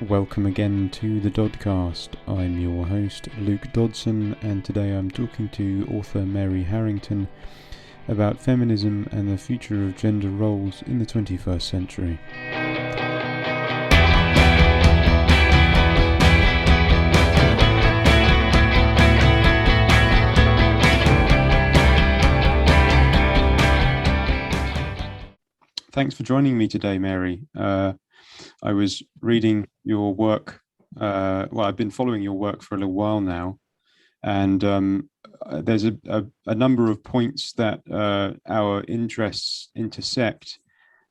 Welcome again to the Dodcast. I'm your host, Luke Dodson, and today I'm talking to author Mary Harrington about feminism and the future of gender roles in the 21st century. Thanks for joining me today, Mary. I was reading your work. I've been following your work for a little while now, and there's a number of points that our interests intersect.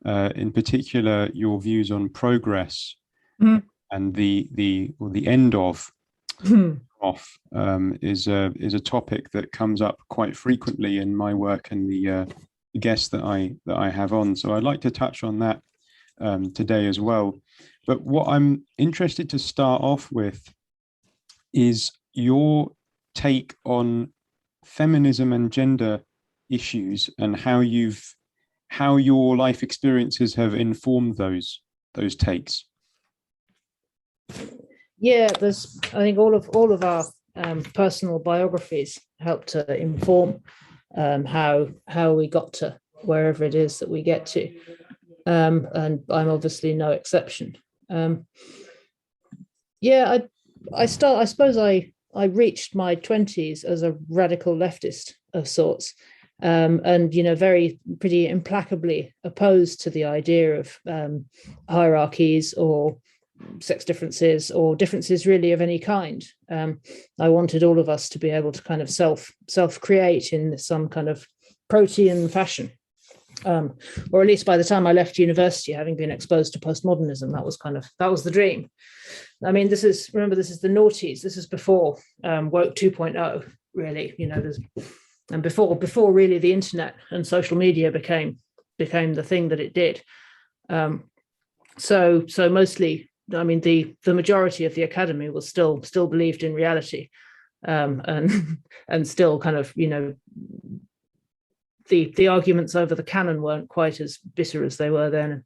In particular, your views on progress and the end of off is a topic that comes up quite frequently in my work and the guests that I have on. So I'd like to touch on that today as well. But what I'm interested to start off with is your take on feminism and gender issues and how your life experiences have informed those takes. Yeah, I think all of our personal biographies help to inform how we got to wherever it is that we get to. And I'm obviously no exception. I suppose I reached my 20s as a radical leftist of sorts, and pretty implacably opposed to the idea of hierarchies or sex differences or differences really of any kind. I wanted all of us to be able to kind of self-create in some kind of protean fashion. Or at least by the time I left university, having been exposed to postmodernism, that was the dream. I mean, this is the noughties. This is before woke 2.0, really, and before really the internet and social media became the thing that it did. So mostly, I mean, the majority of the academy was still believed in reality, and still kind of, the arguments over the canon weren't quite as bitter as they were then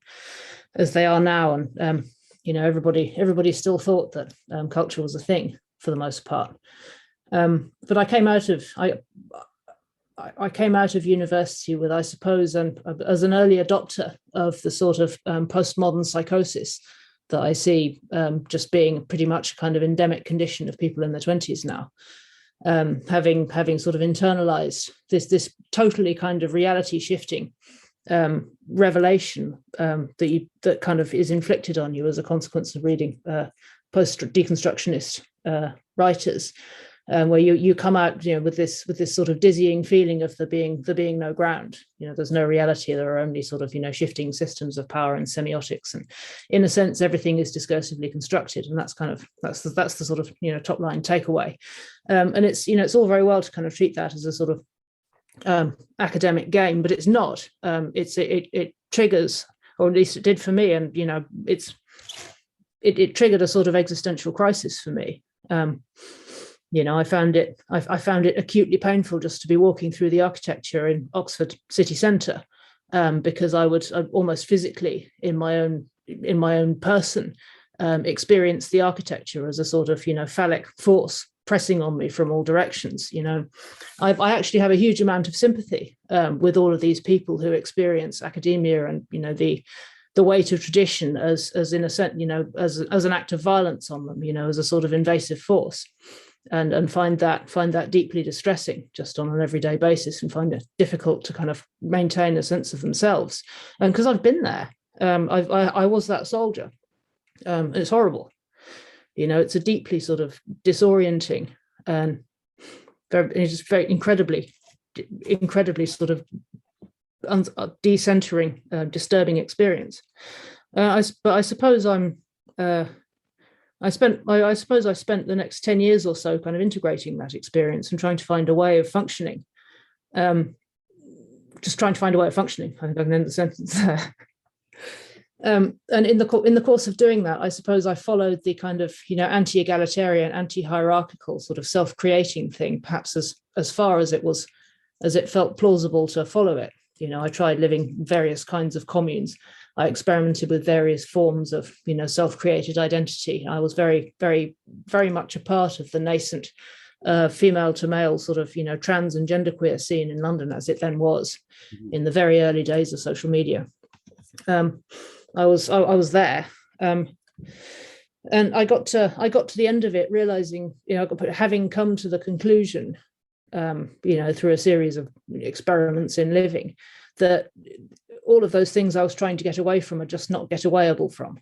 as they are now. And, everybody still thought that culture was a thing for the most part. But I came out of university with, I suppose, as an early adopter of the sort of postmodern psychosis that I see just being pretty much a kind of endemic condition of people in their 20s now. Having sort of internalized this totally kind of reality shifting revelation that kind of is inflicted on you as a consequence of reading post deconstructionist writers, where you come out with this sort of dizzying feeling of there being no ground. There's no reality. There are only sort of shifting systems of power and semiotics, and in a sense everything is discursively constructed, and that's the sort of top line takeaway. And it's all very well to kind of treat that as a sort of academic game, but it's not. It triggers, or at least it did for me, and it triggered a sort of existential crisis for me. I found it acutely painful just to be walking through the architecture in Oxford city centre, because I would almost physically in my own person experience the architecture as a sort of phallic force pressing on me from all directions. I actually have a huge amount of sympathy with all of these people who experience academia and the weight of tradition as in a sense as an act of violence on them, as a sort of invasive force. And find that deeply distressing just on an everyday basis, and find it difficult to kind of maintain a sense of themselves. And because I've been there, I was that soldier. It's horrible. It's a deeply sort of disorienting and it's very incredibly sort of decentering, disturbing experience. But I suppose I spent the next 10 years or so kind of integrating that experience and trying to find a way of functioning. Just trying to find a way of functioning. I think I can end the sentence there. And in the course of doing that, I suppose I followed the kind of anti-egalitarian, anti-hierarchical sort of self-creating thing, perhaps as far as it felt plausible to follow it. I tried living various kinds of communes. I experimented with various forms of, self-created identity. I was very, very, very much a part of the nascent female to male sort of, trans and genderqueer scene in London, as it then was in the very early days of social media. I was there. And I got to the end of it, realizing, having come to the conclusion, through a series of experiments in living, that all of those things I was trying to get away from are just not get awayable from.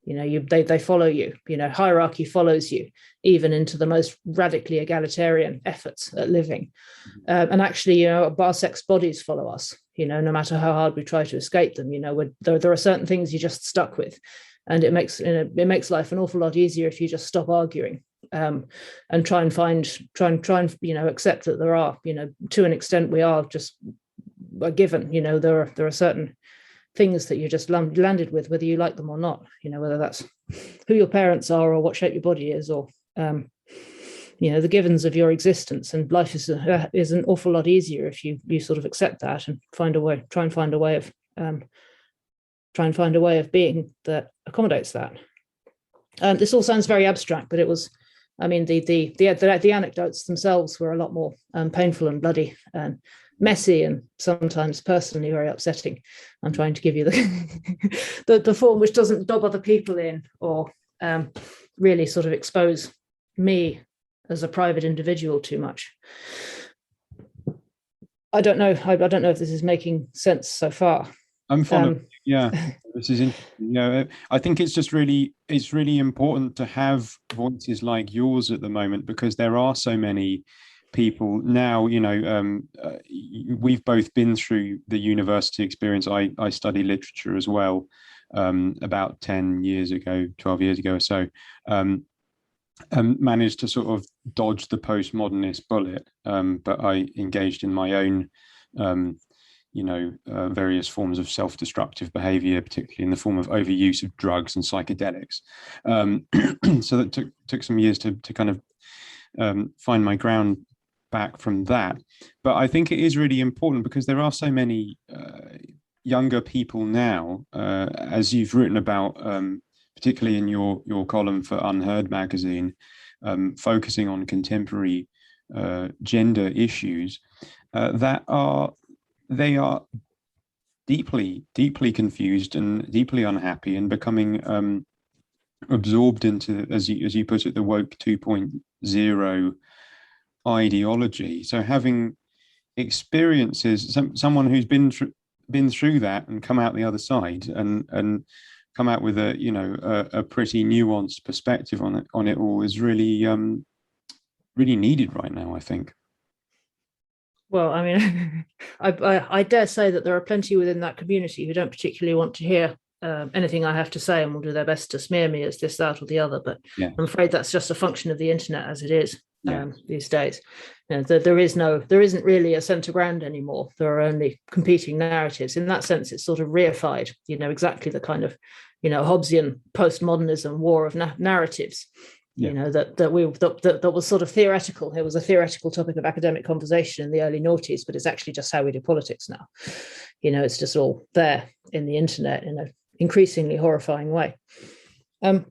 They follow you. Hierarchy follows you, even into the most radically egalitarian efforts at living. And actually, our sex bodies follow us. No matter how hard we try to escape them, there are certain things you're just stuck with. And it makes life an awful lot easier if you just stop arguing, and try and accept that there are, to an extent, we are just a given. There are certain things that you just landed with, whether you like them or not. Whether that's who your parents are or what shape your body is, or the givens of your existence. And life is an awful lot easier if you sort of accept that and try and find a way of being that accommodates that. This all sounds very abstract, but it was, the anecdotes themselves were a lot more painful and bloody and messy and sometimes personally very upsetting. I'm trying to give you the form which doesn't dob other people in or really sort of expose me as a private individual too much. I don't know if this is making sense so far. I'm following. This is interesting. I think it's really important to have voices like yours at the moment, because there are so many people now. We've both been through the university experience. I studied literature as well, about 12 years ago or so, and managed to sort of dodge the postmodernist bullet, but I engaged in my own various forms of self-destructive behavior, particularly in the form of overuse of drugs and psychedelics. So that took some years to kind of find my ground back from that. But I think it is really important, because there are so many younger people now, as you've written about, particularly in your column for Unheard magazine, focusing on contemporary gender issues, they are deeply, deeply confused and deeply unhappy, and becoming absorbed into, as you put it, the woke 2.0 ideology. So having experiences, someone who's been through that and come out the other side, and come out with a pretty nuanced perspective on it all, is really really needed right now, I think. Well, I dare say that there are plenty within that community who don't particularly want to hear anything I have to say, and will do their best to smear me as this, that, or the other. But yeah. I'm afraid that's just a function of the internet as it is these days. There isn't really a centre ground anymore. There are only competing narratives. In that sense, it's sort of reified. Exactly the kind of Hobbesian postmodernism war of narratives. Yeah. That was sort of theoretical. It was a theoretical topic of academic conversation in the early noughties, but it's actually just how we do politics now. It's just all there in the internet in an increasingly horrifying way. I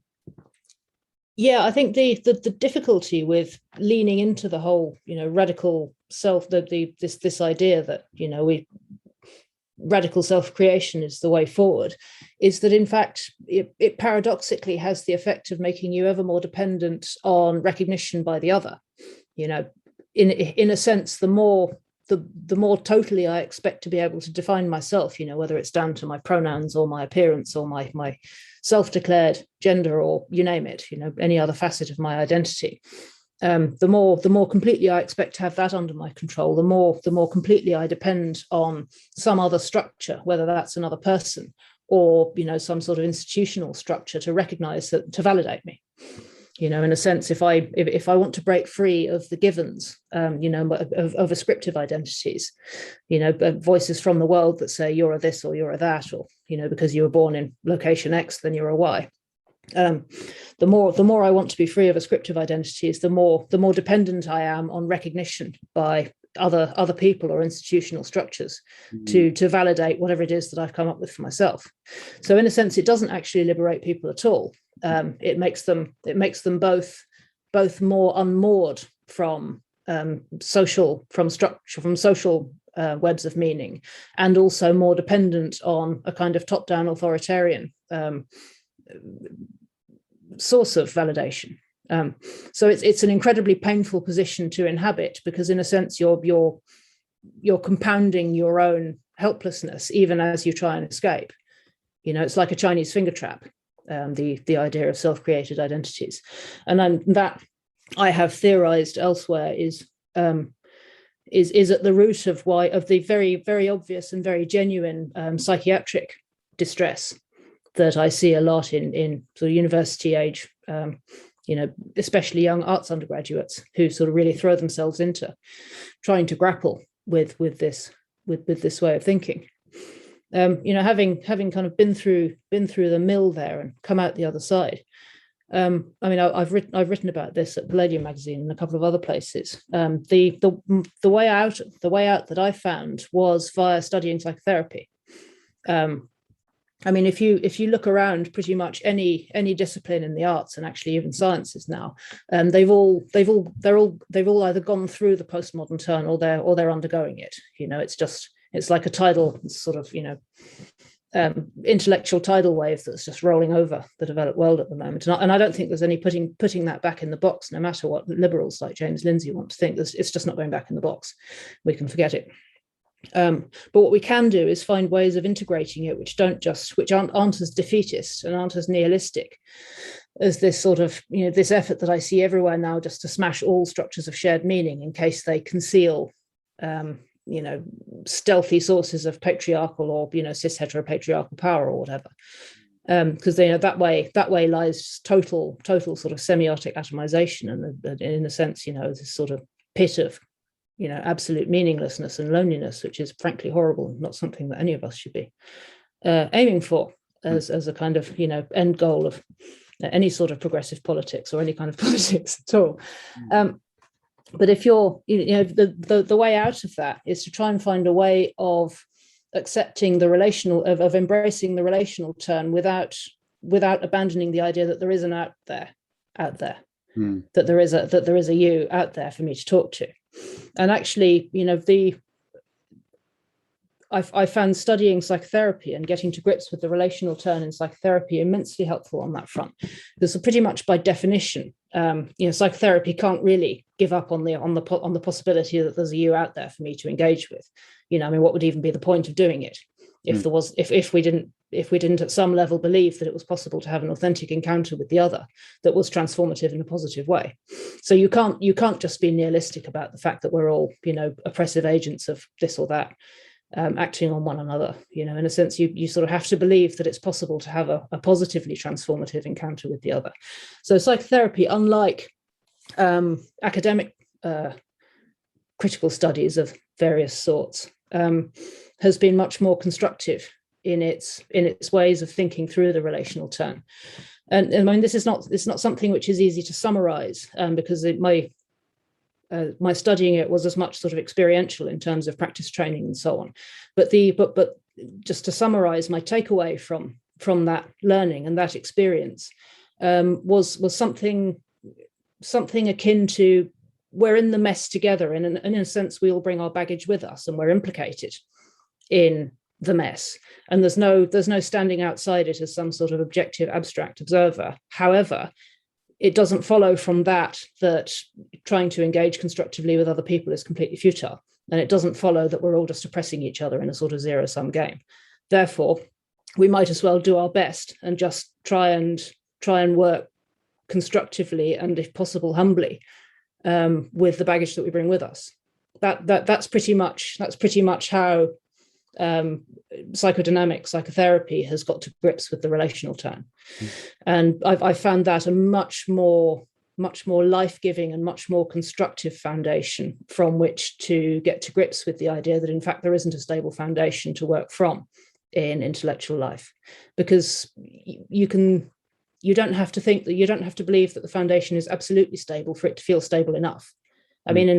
think the difficulty with leaning into the whole, radical self, this idea that, radical self-creation is the way forward, is that in fact it paradoxically has the effect of making you ever more dependent on recognition by the other. In a sense, the more totally I expect to be able to define myself, whether it's down to my pronouns or my appearance or my self-declared gender, or you name it, any other facet of my identity, the more completely I expect to have that under my control, the more completely I depend on some other structure, whether that's another person or some sort of institutional structure, to recognize that, to validate me. In a sense, if I want to break free of the givens, of ascriptive identities, voices from the world that say you're a this or you're a that, or because you were born in location X, then you're a Y. The more I want to be free of ascriptive identities, the more dependent I am on recognition by other people or institutional structures to validate whatever it is that I've come up with for myself. So in a sense, it doesn't actually liberate people at all. It makes them both more unmoored from social webs of meaning, and also more dependent on a kind of top-down authoritarian source of validation. So it's an incredibly painful position to inhabit, because in a sense you're compounding your own helplessness even as you try and escape. It's like a Chinese finger trap, the idea of self-created identities, and that I have theorized elsewhere is at the root of the very, very obvious and very genuine psychiatric distress that I see a lot in sort of university age, especially young arts undergraduates who sort of really throw themselves into trying to grapple with this way of thinking. Having kind of been through the mill there and come out the other side. I've written about this at Palladium magazine and a couple of other places. The way out that I found was via studying psychotherapy. If you look around pretty much any discipline in the arts, and actually even sciences now, they've all either gone through the postmodern turn or they're undergoing it. It's like a tidal sort of intellectual tidal wave that's just rolling over the developed world at the moment. And I don't think there's any putting that back in the box, no matter what liberals like James Lindsay want to think. It's just not going back in the box. We can forget it. But what we can do is find ways of integrating it which aren't as defeatist and aren't as nihilistic as this sort of this effort that I see everywhere now, just to smash all structures of shared meaning in case they conceal stealthy sources of patriarchal or cis heteropatriarchal power or whatever, because that way lies total sort of semiotic atomization, and in a sense this sort of pit of absolute meaninglessness and loneliness, which is frankly horrible and not something that any of us should be aiming for as a kind of end goal of any sort of progressive politics or any kind of politics at all. But if you're the way out of that is to try and find a way of accepting the relational, of embracing the relational turn without abandoning the idea that there is an out there, that there is a you out there for me to talk to. And actually, I found studying psychotherapy and getting to grips with the relational turn in psychotherapy immensely helpful on that front, because pretty much by definition, psychotherapy can't really give up on the possibility that there's a you out there for me to engage with. What would even be the point of doing it if we didn't at some level believe that it was possible to have an authentic encounter with the other that was transformative in a positive way? So you can't just be nihilistic about the fact that we're all oppressive agents of this or that, acting on one another. In a sense, you sort of have to believe that it's possible to have a positively transformative encounter with the other. So psychotherapy, unlike academic critical studies of various sorts, has been much more constructive in its ways of thinking through the relational turn. And it's not something which is easy to summarize, because my studying it was as much sort of experiential in terms of practice training and so on. But just to summarize, my takeaway from that learning and that experience was something akin to, we're in the mess together, and in a sense we all bring our baggage with us, and we're implicated in the mess, and there's no standing outside it as some sort of objective abstract observer. However, it doesn't follow from that trying to engage constructively with other people is completely futile, and it doesn't follow that we're all just oppressing each other in a sort of zero-sum game. Therefore, we might as well do our best and just try and work constructively and, if possible, humbly, with the baggage that we bring with us. That's pretty much how psychodynamic psychotherapy has got to grips with the relational turn. And I found that a much more life-giving and much more constructive foundation from which to get to grips with the idea that in fact there isn't a stable foundation to work from in intellectual life, because you don't have to believe that the foundation is absolutely stable for it to feel stable enough. I mean,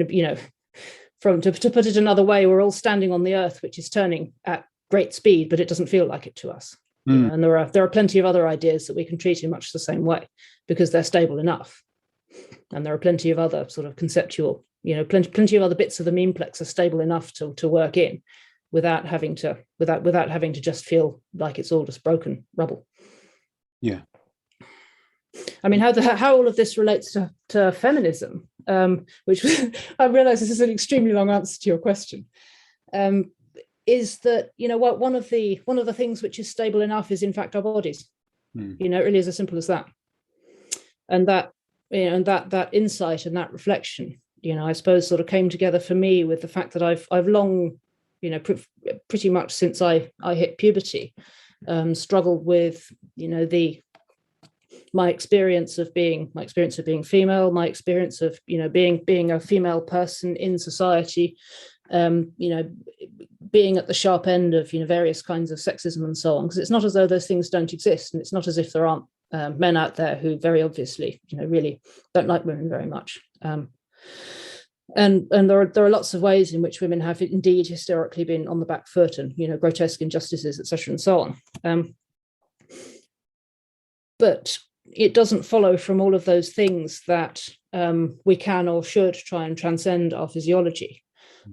to put it another way, we're all standing on the earth, which is turning at great speed, but it doesn't feel like it to us. You know, and there are plenty of other ideas that we can treat in much the same way because they're stable enough. And there are plenty of other sort of conceptual, you know, plenty of other bits of the memeplex are stable enough to work in without having to just feel like it's all just broken rubble. Yeah. I mean, how all of this relates to feminism, which I realize this is an extremely long answer to your question, is that, you know, what one of the things which is stable enough is in fact our bodies. You know, it really is as simple as that. And that, you know, and that insight and that reflection, you know, I suppose sort of came together for me with the fact that I've long, you know, pretty much since I hit puberty, struggled with, you know, my experience of being female, my experience of, you know, being a female person in society, you know, being at the sharp end of, you know, various kinds of sexism and so on, because it's not as though those things don't exist, and it's not as if there aren't men out there who very obviously, you know, really don't like women very much. And there are lots of ways in which women have indeed historically been on the back foot, and, you know, grotesque injustices, etc., and so on. But it doesn't follow from all of those things that we can or should try and transcend our physiology.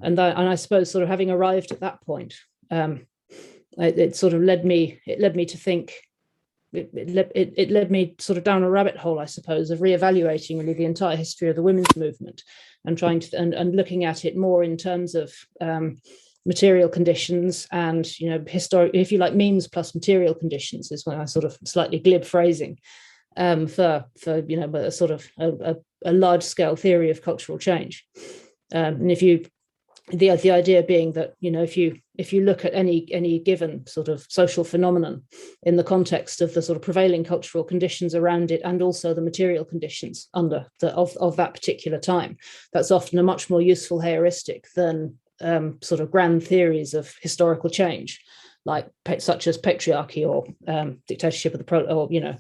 And I suppose sort of having arrived at that point, it sort of led me to think. It led me sort of down a rabbit hole, I suppose, of reevaluating really the entire history of the women's movement and trying to and looking at it more in terms of material conditions and, you know, historic, if you like, means plus material conditions is when I sort of slightly glib phrasing for you know, a sort of a large scale theory of cultural change. And if you the idea being that, you know, if you look at any given sort of social phenomenon in the context of the sort of prevailing cultural conditions around it, and also the material conditions of that particular time, that's often a much more useful heuristic than sort of grand theories of historical change, like such as patriarchy or dictatorship of the or, you know,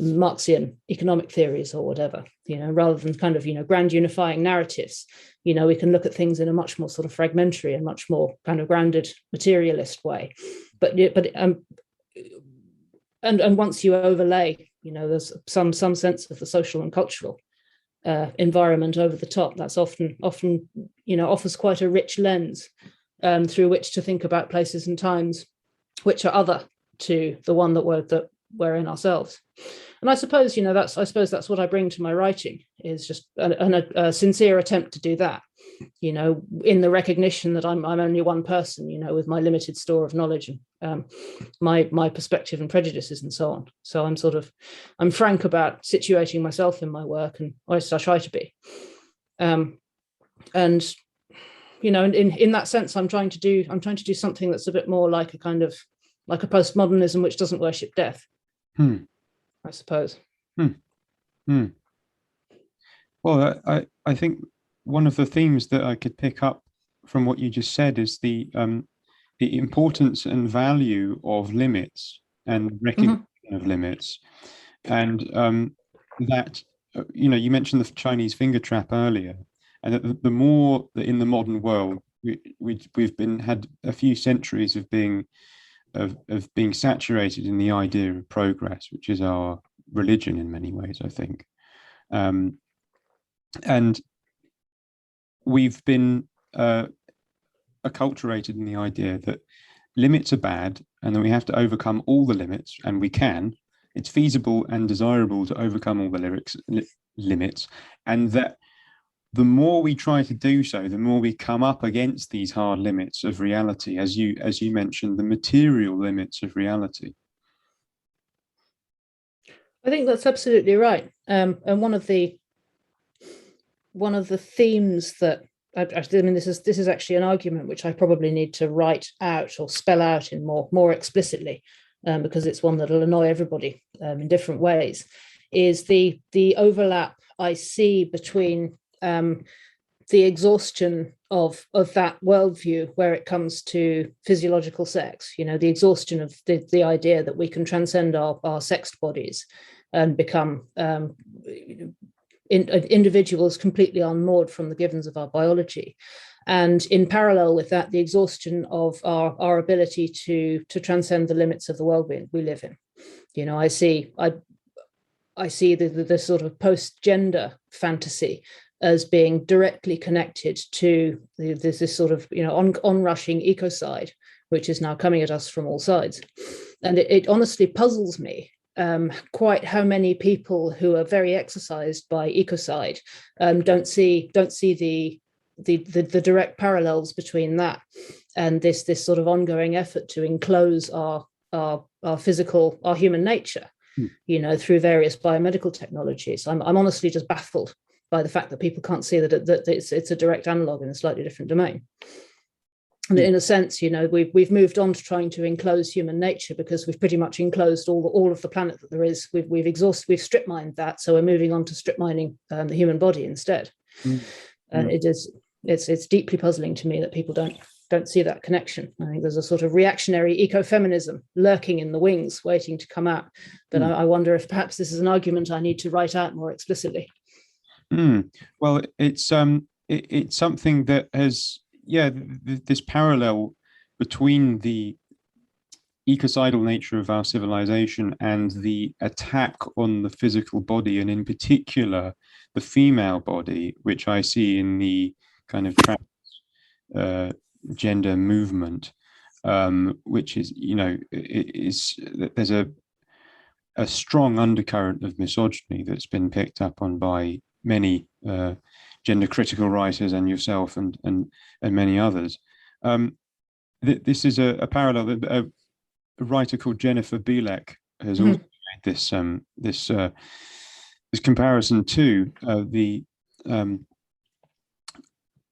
Marxian economic theories or whatever, you know, rather than kind of, you know, grand unifying narratives. You know, we can look at things in a much more sort of fragmentary and much more kind of grounded materialist way. And once you overlay, you know, there's some sense of the social and cultural environment over the top, that's often, you know, offers quite a rich lens through which to think about places and times which are other to the one that we're in ourselves. And I suppose, you know, that's what I bring to my writing, is just a sincere attempt to do that, you know, in the recognition that I'm only one person, you know, with my limited store of knowledge and my perspective and prejudices and so on. So I'm frank about situating myself in my work, and I try to be. And, you know, in that sense, I'm trying to do something that's a bit more like a kind of like a postmodernism which doesn't worship death. I suppose. Well, I think one of the themes that I could pick up from what you just said is the importance and value of limits and recognition of limits, and that, you know, you mentioned the Chinese finger trap earlier, and that the more that in the modern world we've had a few centuries of being saturated in the idea of progress, which is our religion in many ways, I think. And we've been acculturated in the idea that limits are bad and that we have to overcome all the limits, and we can. It's feasible and desirable to overcome all the limits, and that the more we try to do so, the more we come up against these hard limits of reality, as you mentioned, the material limits of reality. I think that's absolutely right. And one of the themes that I mean, this is actually an argument which I probably need to write out or spell out in more explicitly, because it's one that'll annoy everybody in different ways, is the overlap I see between the exhaustion of that worldview where it comes to physiological sex, you know, the exhaustion of the idea that we can transcend our sexed bodies and become individuals completely unmoored from the givens of our biology, And in parallel with that, the exhaustion of our ability to transcend the limits of the world we live in. You know, I see the sort of post-gender fantasy as being directly connected to this sort of, you know, onrushing ecocide, which is now coming at us from all sides. And it honestly puzzles me quite how many people who are very exercised by ecocide don't see the direct parallels between that and this sort of ongoing effort to enclose our physical, our human nature, you know, through various biomedical technologies. I'm honestly just baffled by the fact that people can't see that it's a direct analog in a slightly different domain. And in a sense, you know, we've moved on to trying to enclose human nature because we've pretty much enclosed all of the planet that there is. We've strip mined that, so we're moving on to strip mining the human body instead. And it's deeply puzzling to me that people don't see that connection. I think there's a sort of reactionary ecofeminism lurking in the wings, waiting to come out. But I wonder if perhaps this is an argument I need to write out more explicitly. Well, it's something that has, this parallel between the ecocidal nature of our civilization and the attack on the physical body, and in particular the female body, which I see in the kind of gender movement, which is, you know, there's a strong undercurrent of misogyny that's been picked up on by many gender critical writers and yourself and many others. This is a parallel that a writer called Jennifer Bielek has also made this comparison to the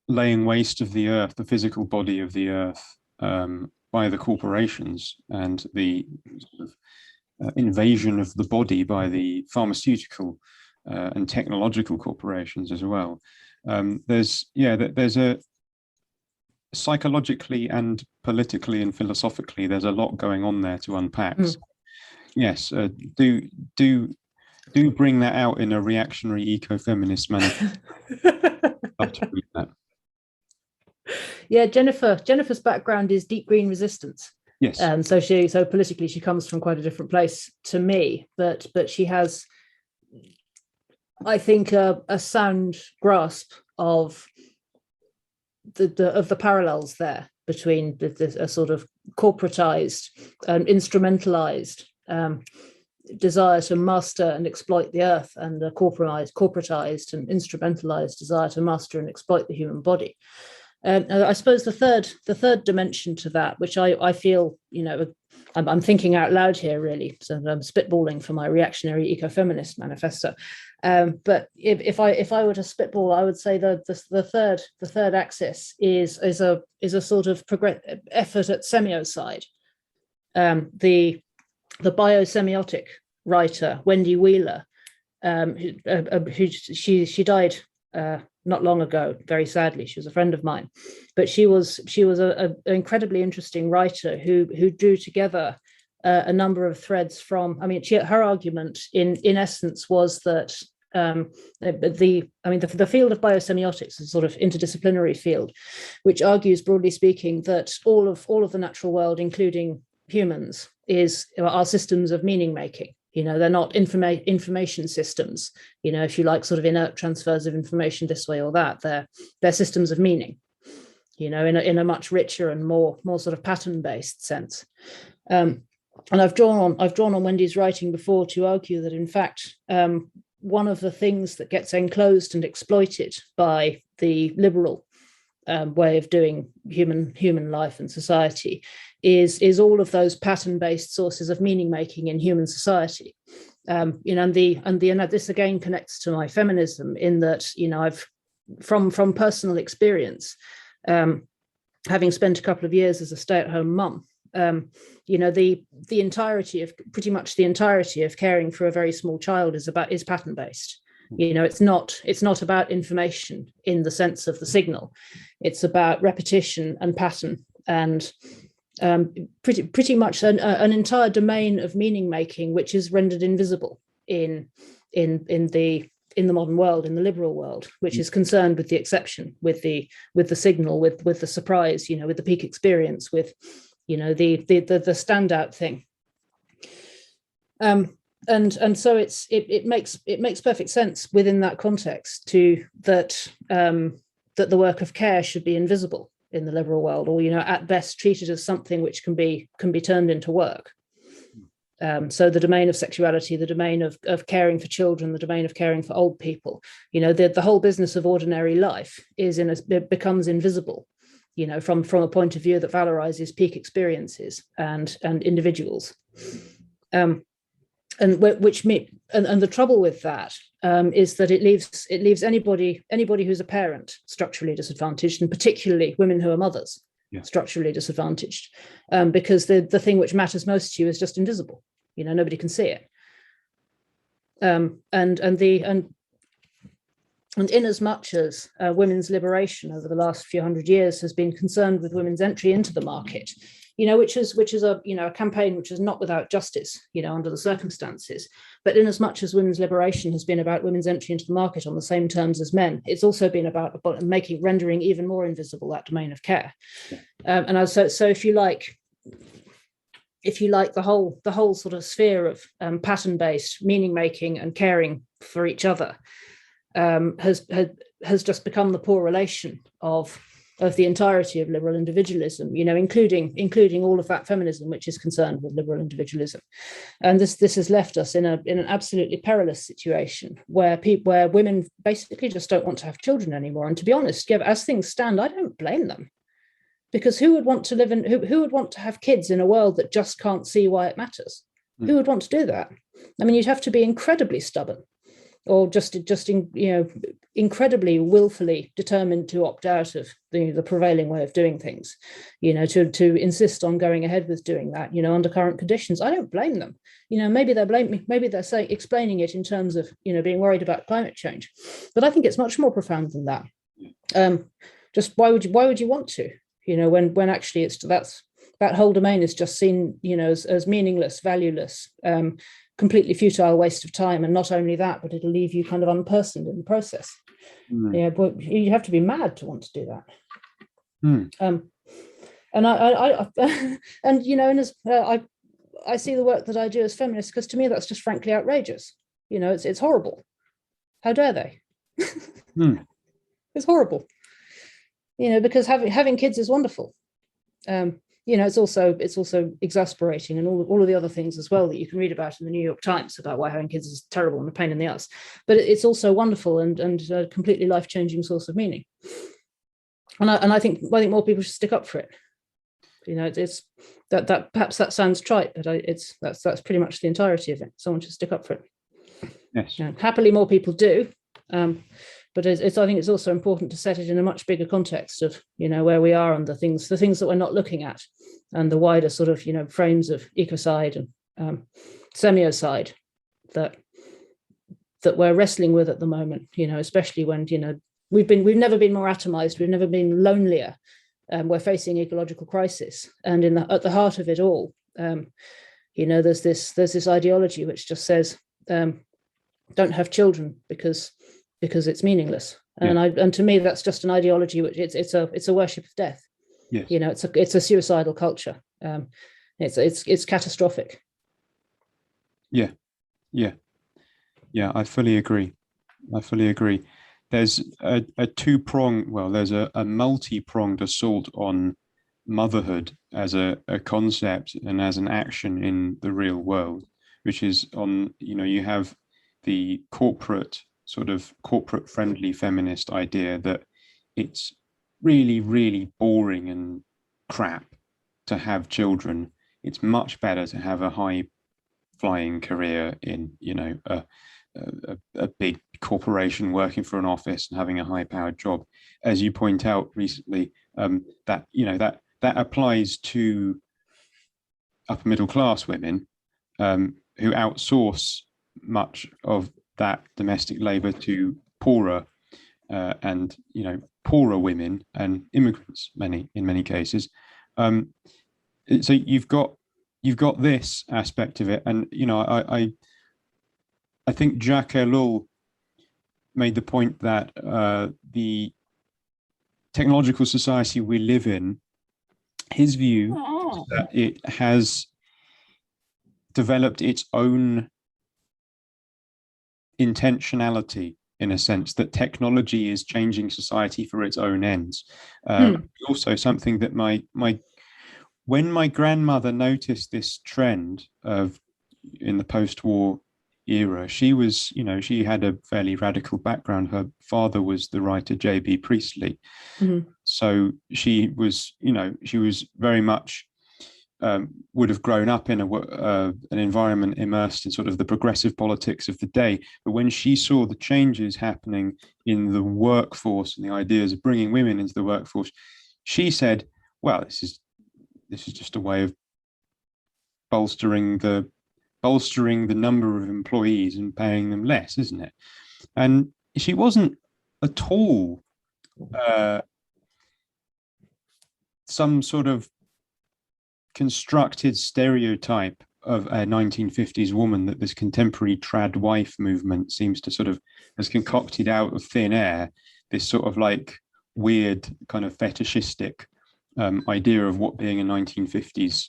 laying waste of the earth, the physical body of the earth, by the corporations, and the sort of invasion of the body by the pharmaceutical and technological corporations as well. There's a psychologically and politically and philosophically, there's a lot going on there to unpack. So, yes, do bring that out in a reactionary eco-feminist manner. Love to read that. Yeah, Jennifer's background is deep green resistance. Yes. So politically she comes from quite a different place to me, but she has, I think, a sound grasp of the parallels there between a sort of corporatized and instrumentalized desire to master and exploit the earth, and the corporatized and instrumentalized desire to master and exploit the human body. I suppose the third dimension to that, which I feel, you know, I'm thinking out loud here really, so I'm spitballing for my reactionary ecofeminist manifesto. But if I were to spitball, I would say that the third axis is a sort of effort at semiocide. The biosemiotic writer Wendy Wheeler, who she died not long ago, very sadly. She was a friend of mine, but she was an incredibly interesting writer who drew together a number of threads from. I mean, her argument in essence was that the field of biosemiotics is a sort of interdisciplinary field, which argues, broadly speaking, that all of the natural world, including humans, are systems of meaning making. You know, they're not information systems, you know, if you like, sort of inert transfers of information this way or that. They're systems of meaning, you know, in a much richer and more sort of pattern-based sense. And I've drawn on Wendy's writing before to argue that, in fact, one of the things that gets enclosed and exploited by the liberal way of doing human life and society is all of those pattern-based sources of meaning making in human society. You know, and this again connects to my feminism in that, you know, I've from personal experience, having spent a couple of years as a stay-at-home mum, you know, pretty much the entirety of caring for a very small child is pattern-based. You know, it's not about information in the sense of the signal. It's about repetition and pattern, and pretty much an entire domain of meaning making, which is rendered invisible in the in the modern world, in the liberal world, which is concerned with the exception, with the signal, with the surprise, with the peak experience, with the standout thing. And so it makes perfect sense within that context that the work of care should be invisible in the liberal world, or at best treated as something which can be turned into work. So the domain of sexuality, the domain of caring for children, the domain of caring for old people, the whole business of ordinary life it becomes invisible, from a point of view that valorizes peak experiences and individuals. And the trouble with that is that it leaves anybody who's a parent structurally disadvantaged, and particularly women who are mothers structurally disadvantaged, because the thing which matters most to you is just invisible. Nobody can see it. And in as much as women's liberation over the last few hundred years has been concerned with women's entry into the market, which is a campaign which is not without justice, under the circumstances. But in as much as women's liberation has been about women's entry into the market on the same terms as men, it's also been about rendering even more invisible that domain of care. And so if you like, the whole sort of sphere of pattern-based meaning making and caring for each other has just become the poor relation of the entirety of liberal individualism, including all of that feminism which is concerned with liberal individualism. And this has left us in an absolutely perilous situation where women basically just don't want to have children anymore. And to be honest, as things stand, I don't blame them. Because who would want to live in who would want to have kids in a world that just can't see why it matters? Who would want to do that? I mean, you'd have to be incredibly stubborn, or just incredibly willfully determined to opt out of the prevailing way of doing things, to insist on going ahead with doing that, under current conditions. I don't blame them. Maybe they're explaining it in terms of being worried about climate change, but I think it's much more profound than that. Just why would you want to? When actually that whole domain is just seen, as meaningless, valueless, completely futile waste of time. And not only that, but it'll leave you kind of unpersoned in the process. But you have to be mad to want to do that. And I see the work that I do as feminist, because to me that's just frankly outrageous. It's horrible. How dare they? It's horrible. Because having kids is wonderful. It's also exasperating, and all of the other things as well that you can read about in the New York Times about why having kids is terrible and a pain in the ass. But it's also wonderful and a completely life-changing source of meaning. And I think more people should stick up for it. It's that perhaps that sounds trite, but that's pretty much the entirety of it. Someone should stick up for it. Yes. Happily, more people do. But I think it's also important to set it in a much bigger context of, where we are and the things that we're not looking at, and the wider sort of, frames of ecocide and semiocide that we're wrestling with at the moment, especially when, we've never been more atomized, we've never been lonelier. We're facing ecological crisis. And at the heart of it all, there's this ideology which just says, don't have children because it's meaningless. And to me, that's just an ideology which it's a worship of death. Yes. It's a suicidal culture. It's catastrophic. Yeah. I fully agree. There's a multi-pronged assault on motherhood as a concept and as an action in the real world, which is on, you have the corporate friendly feminist idea that it's really, really boring and crap to have children. It's much better to have a high flying career in, a big corporation, working for an office and having a high powered job. As you point out recently, that applies to upper middle class women who outsource much of that domestic labor to poorer women and immigrants, in many cases. So you've got this aspect of it, and I think Jacques Ellul made the point that the technological society we live in, his view is that it has developed its own intentionality, in a sense, that technology is changing society for its own ends. Also, something that when my grandmother noticed this trend of in the post-war era, she was, she had a fairly radical background. Her father was the writer J.B. Priestley. So she was, she was very much would have grown up in an environment immersed in sort of the progressive politics of the day. But when she saw the changes happening in the workforce and the ideas of bringing women into the workforce, she said, well, this is just a way of bolstering the number of employees and paying them less, isn't it? And she wasn't at all some sort of constructed stereotype of a 1950s woman that this contemporary trad wife movement seems to sort of has concocted out of thin air, this sort of like weird kind of fetishistic idea of what being a 1950s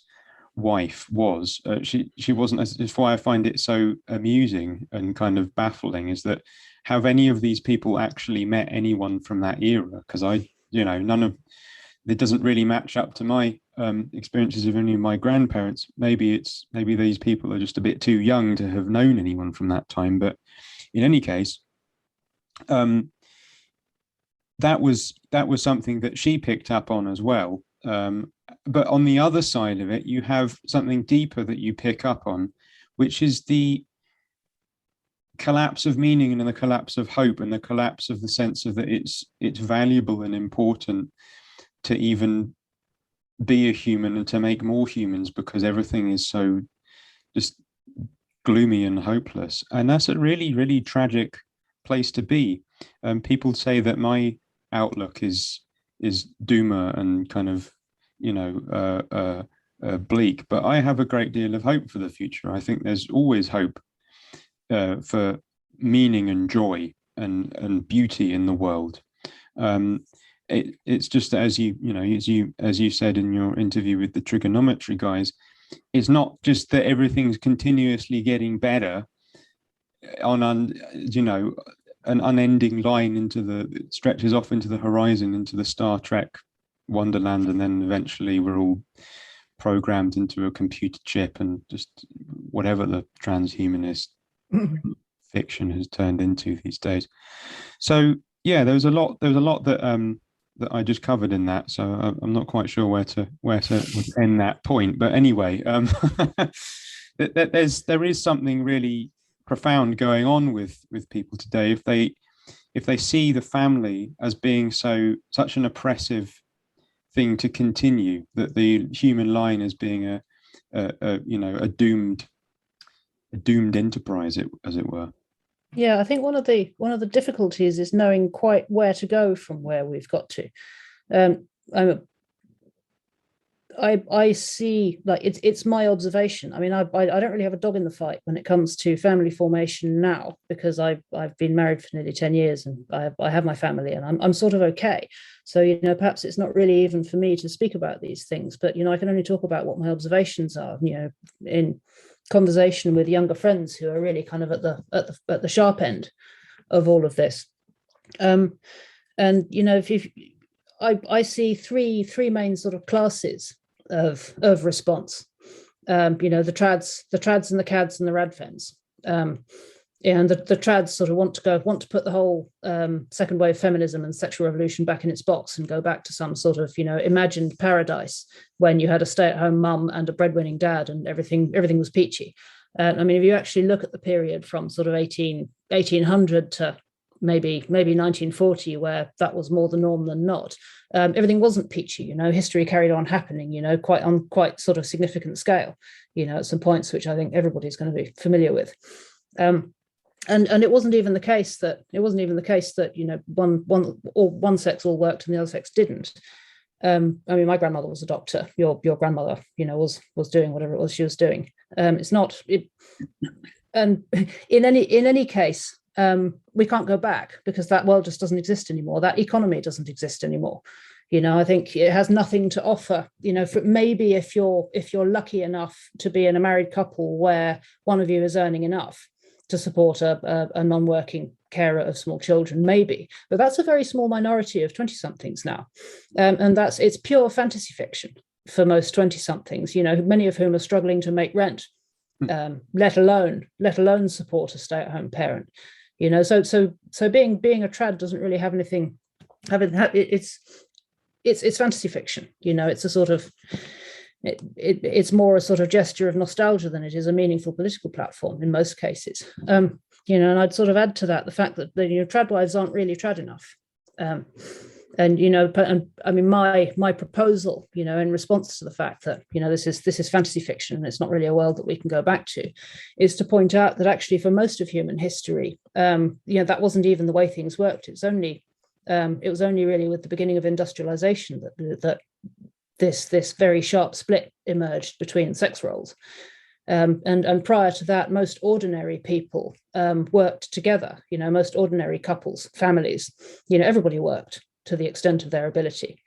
wife was. She wasn't. That's why I find it so amusing and kind of baffling, is that have any of these people actually met anyone from that era? Because none of it doesn't really match up to my experiences of any of my grandparents. Maybe these people are just a bit too young to have known anyone from that time. But in any case, that was something that she picked up on as well. But on the other side of it, you have something deeper that you pick up on, which is the collapse of meaning and the collapse of hope and the collapse of the sense of that it's valuable and important to even be a human and to make more humans, because everything is so just gloomy and hopeless. And that's a really, really tragic place to be. People say that my outlook is doomer and kind of, bleak, but I have a great deal of hope for the future. I think there's always hope for meaning and joy and beauty in the world. It's just as you said in your interview with the trigonometry guys, it's not just that everything's continuously getting better on an unending line it stretches off into the horizon, into the Star Trek wonderland, and then eventually we're all programmed into a computer chip and just whatever the transhumanist fiction has turned into these days. So yeah, there was a lot that I just covered in that, so I'm not quite sure where to end that point. But anyway, there is something really profound going on with people today. If they see the family as being such an oppressive thing to continue, that the human line as being a doomed enterprise, as it were. Yeah, I think one of the difficulties is knowing quite where to go from where we've got to. I see, like, it's my observation. I mean, I don't really have a dog in the fight when it comes to family formation now, because I've been married for nearly 10 years and I have my family and I'm sort of okay. So, perhaps it's not really even for me to speak about these things, but, I can only talk about what my observations are, in conversation with younger friends who are really kind of at the sharp end of all of this. And, if I see three main sort of classes of response. The trads and the cads and the radfens. And the trads sort of want to put the whole second wave feminism and sexual revolution back in its box and go back to some sort of imagined paradise when you had a stay-at-home mum and a breadwinning dad and everything was peachy. I mean, if you actually look at the period from sort of 1800 to maybe 1940, where that was more the norm than not, everything wasn't peachy. History carried on happening, on quite sort of significant scale, at some points which I think everybody's going to be familiar with. And it wasn't even the case that one sex all worked and the other sex didn't. I mean, my grandmother was a doctor. Your grandmother, was doing whatever it was she was doing. It's not. And in any case, we can't go back, because that world just doesn't exist anymore. That economy doesn't exist anymore. I think it has nothing to offer. Maybe if you're lucky enough to be in a married couple where one of you is earning enough to support a non-working carer of small children, maybe, but that's a very small minority of 20-somethings now, and it's pure fantasy fiction for most 20-somethings. Many of whom are struggling to make rent, let alone support a stay-at-home parent. So being a trad doesn't really have anything. It's fantasy fiction. It's a sort of it's more a sort of gesture of nostalgia than it is a meaningful political platform in most cases. And I'd sort of add to that the fact that trad wives aren't really trad enough. And I mean, my proposal, in response to the fact that this is fantasy fiction and it's not really a world that we can go back to, is to point out that actually for most of human history, that wasn't even the way things worked. It was only really with the beginning of industrialization that this very sharp split emerged between sex roles. And prior to that, most ordinary people worked together. Most ordinary couples, families, everybody worked to the extent of their ability.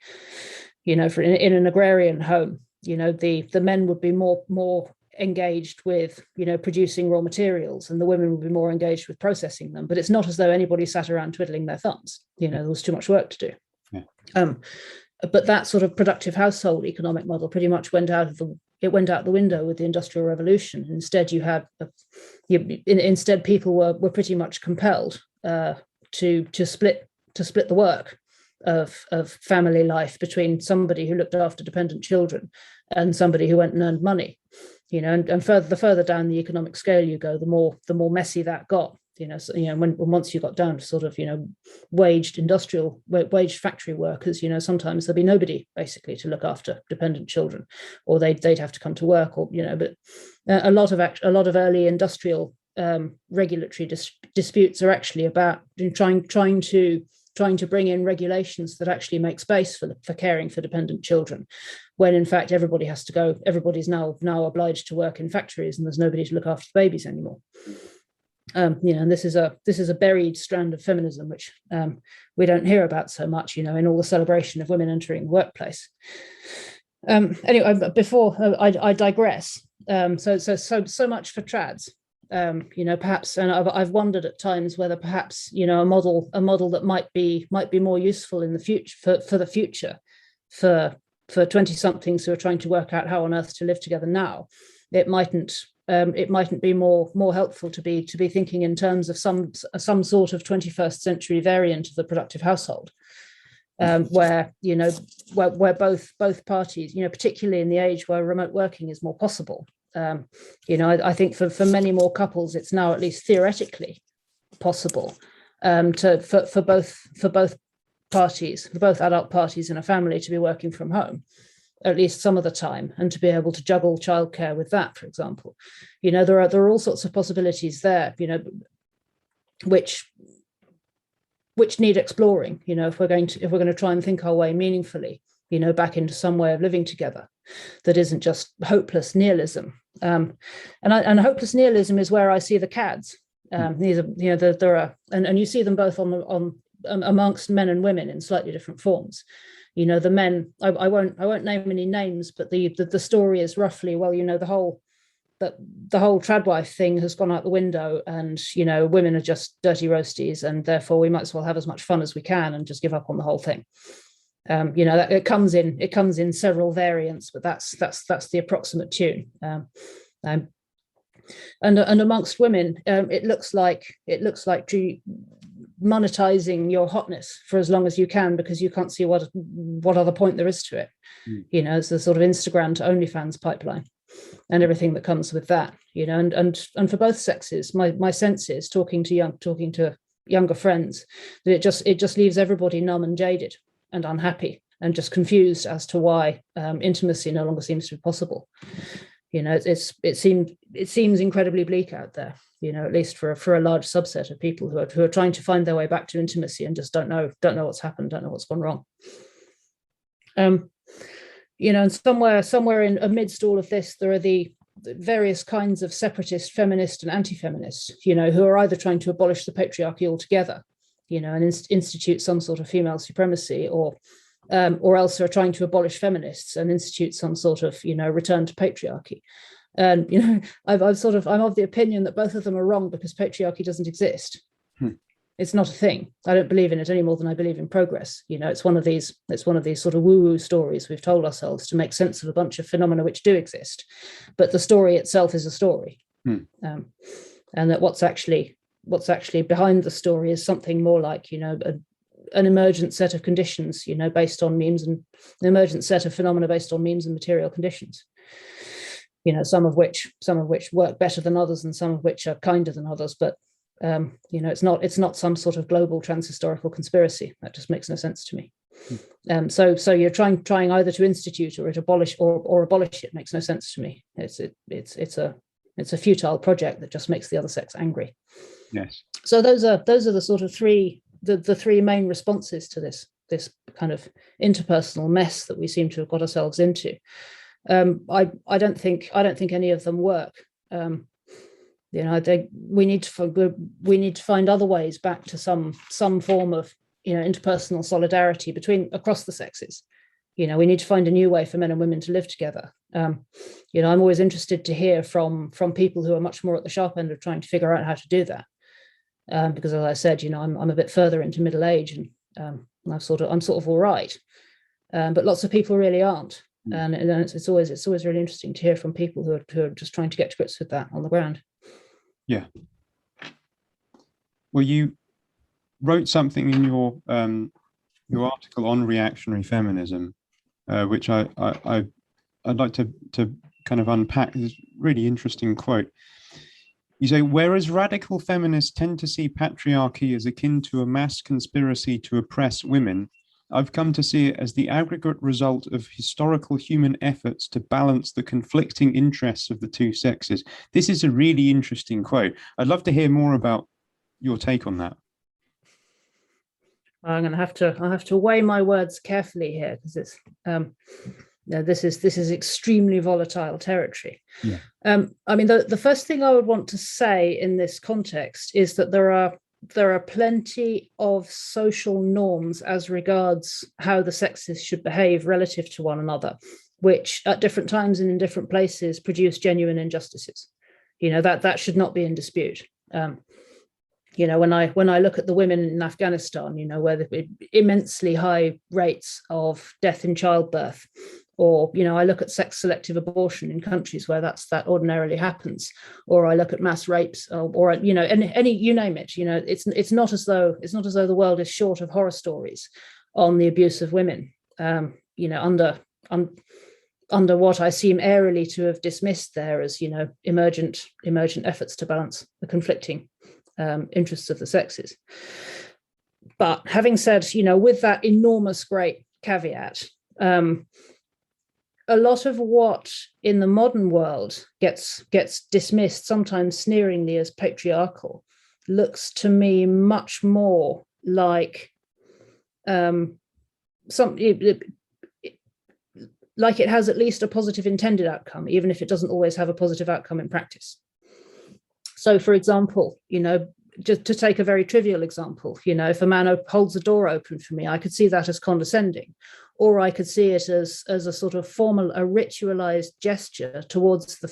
In an agrarian home, the men would be more engaged with producing raw materials, and the women would be more engaged with processing them. But it's not as though anybody sat around twiddling their thumbs. There was too much work to do. Yeah. But that sort of productive household economic model pretty much went out the window with the Industrial Revolution. Instead, instead people were pretty much compelled to split the work of family life between somebody who looked after dependent children and somebody who went and earned money. And the further down the economic scale you go, the more messy that got. Once you got down to sort of waged factory workers, sometimes there'd be nobody basically to look after dependent children, or they'd have to come to work, or but a lot of early industrial regulatory disputes are actually about trying to bring in regulations that actually make space for caring for dependent children, when in fact everybody's now obliged to work in factories and there's nobody to look after the babies anymore. And this is a buried strand of feminism which we don't hear about so much, in all the celebration of women entering the workplace. Anyway, before I digress. So much for trads. Perhaps, and I've wondered at times whether perhaps a model that might be more useful in the future for the future for 20-somethings who are trying to work out how on earth to live together now. It mightn't be more helpful to be thinking in terms of some sort of 21st century variant of the productive household, where both parties, particularly in the age where remote working is more possible. I think for many more couples, it's now at least theoretically possible for both parties, for both adult parties in a family, to be working from home at least some of the time, and to be able to juggle childcare with that, for example. There are all sorts of possibilities there, which need exploring, if we're going to try and think our way meaningfully, back into some way of living together that isn't just hopeless nihilism. And hopeless nihilism is where I see the cads. These are, there are, and you see them both on amongst men and women in slightly different forms. The men, I won't name any names, but the story is roughly, well, the whole tradwife thing has gone out the window, and women are just dirty roasties, and therefore we might as well have as much fun as we can and just give up on the whole thing. That it comes in several variants, but that's the approximate tune. And amongst women, it looks like monetizing your hotness for as long as you can, because you can't see what other point there is to it. It's the sort of Instagram to OnlyFans pipeline and everything that comes with that. And for both sexes, my sense is, talking to younger friends, that it just leaves everybody numb and jaded and unhappy and just confused as to why intimacy no longer seems to be possible. It seems incredibly bleak out there, at least for a large subset of people who are trying to find their way back to intimacy and just don't know what's happened, don't know what's gone wrong. And somewhere in amidst all of this, there are the various kinds of separatist, feminist, and anti-feminist, who are either trying to abolish the patriarchy altogether, and institute some sort of female supremacy, or else are trying to abolish feminists and institute some sort of, return to patriarchy. And I'm of the opinion that both of them are wrong, because patriarchy doesn't exist. It's not a thing. I don't believe in it any more than I believe in progress. It's one of these sort of woo-woo stories we've told ourselves to make sense of a bunch of phenomena which do exist, but the story itself is a story. And that what's actually behind the story is something more like, an emergent set of conditions, based on memes, and an emergent set of phenomena based on memes and material conditions. Some of which work better than others, and some of which are kinder than others. But it's not some sort of global transhistorical conspiracy. That just makes no sense to me. So you're trying either to institute or abolish it makes no sense to me. It's a futile project that just makes the other sex angry. Yes. So those are the sort of three main responses to this kind of interpersonal mess that we seem to have got ourselves into. I don't think any of them work. I think we need to find other ways back to some form of interpersonal solidarity across the sexes. We need to find a new way for men and women to live together. I'm always interested to hear from people who are much more at the sharp end of trying to figure out how to do that. Because, as I said, I'm a bit further into middle age, and I'm sort of all right, but lots of people really aren't. And it's always really interesting to hear from people who are just trying to get to grips with that on the ground. Yeah. Well, you wrote something in your article on reactionary feminism, which I'd like to kind of unpack. This really interesting quote. You say, whereas radical feminists tend to see patriarchy as akin to a mass conspiracy to oppress women, I've come to see it as the aggregate result of historical human efforts to balance the conflicting interests of the two sexes. This is a really interesting quote. I'd love to hear more about your take on that. I'll have to weigh my words carefully here, because it's this is extremely volatile territory. Yeah. The first thing I would want to say in this context is that there are plenty of social norms as regards how the sexes should behave relative to one another, which at different times and in different places produce genuine injustices. That should not be in dispute. When I look at the women in Afghanistan, where the immensely high rates of death in childbirth, or I look at sex selective abortion in countries where that ordinarily happens, or I look at mass rapes, or any you name it. It's not as though the world is short of horror stories on the abuse of women. Under what I seem airily to have dismissed there as emergent efforts to balance the conflicting interests of the sexes. But having said, with that enormous great caveat, a lot of what in the modern world gets dismissed, sometimes sneeringly, as patriarchal, looks to me much more like like it has at least a positive intended outcome, even if it doesn't always have a positive outcome in practice. So, for example, just to take a very trivial example, if a man holds a door open for me, I could see that as condescending, or I could see it as a sort of formal, a ritualized gesture towards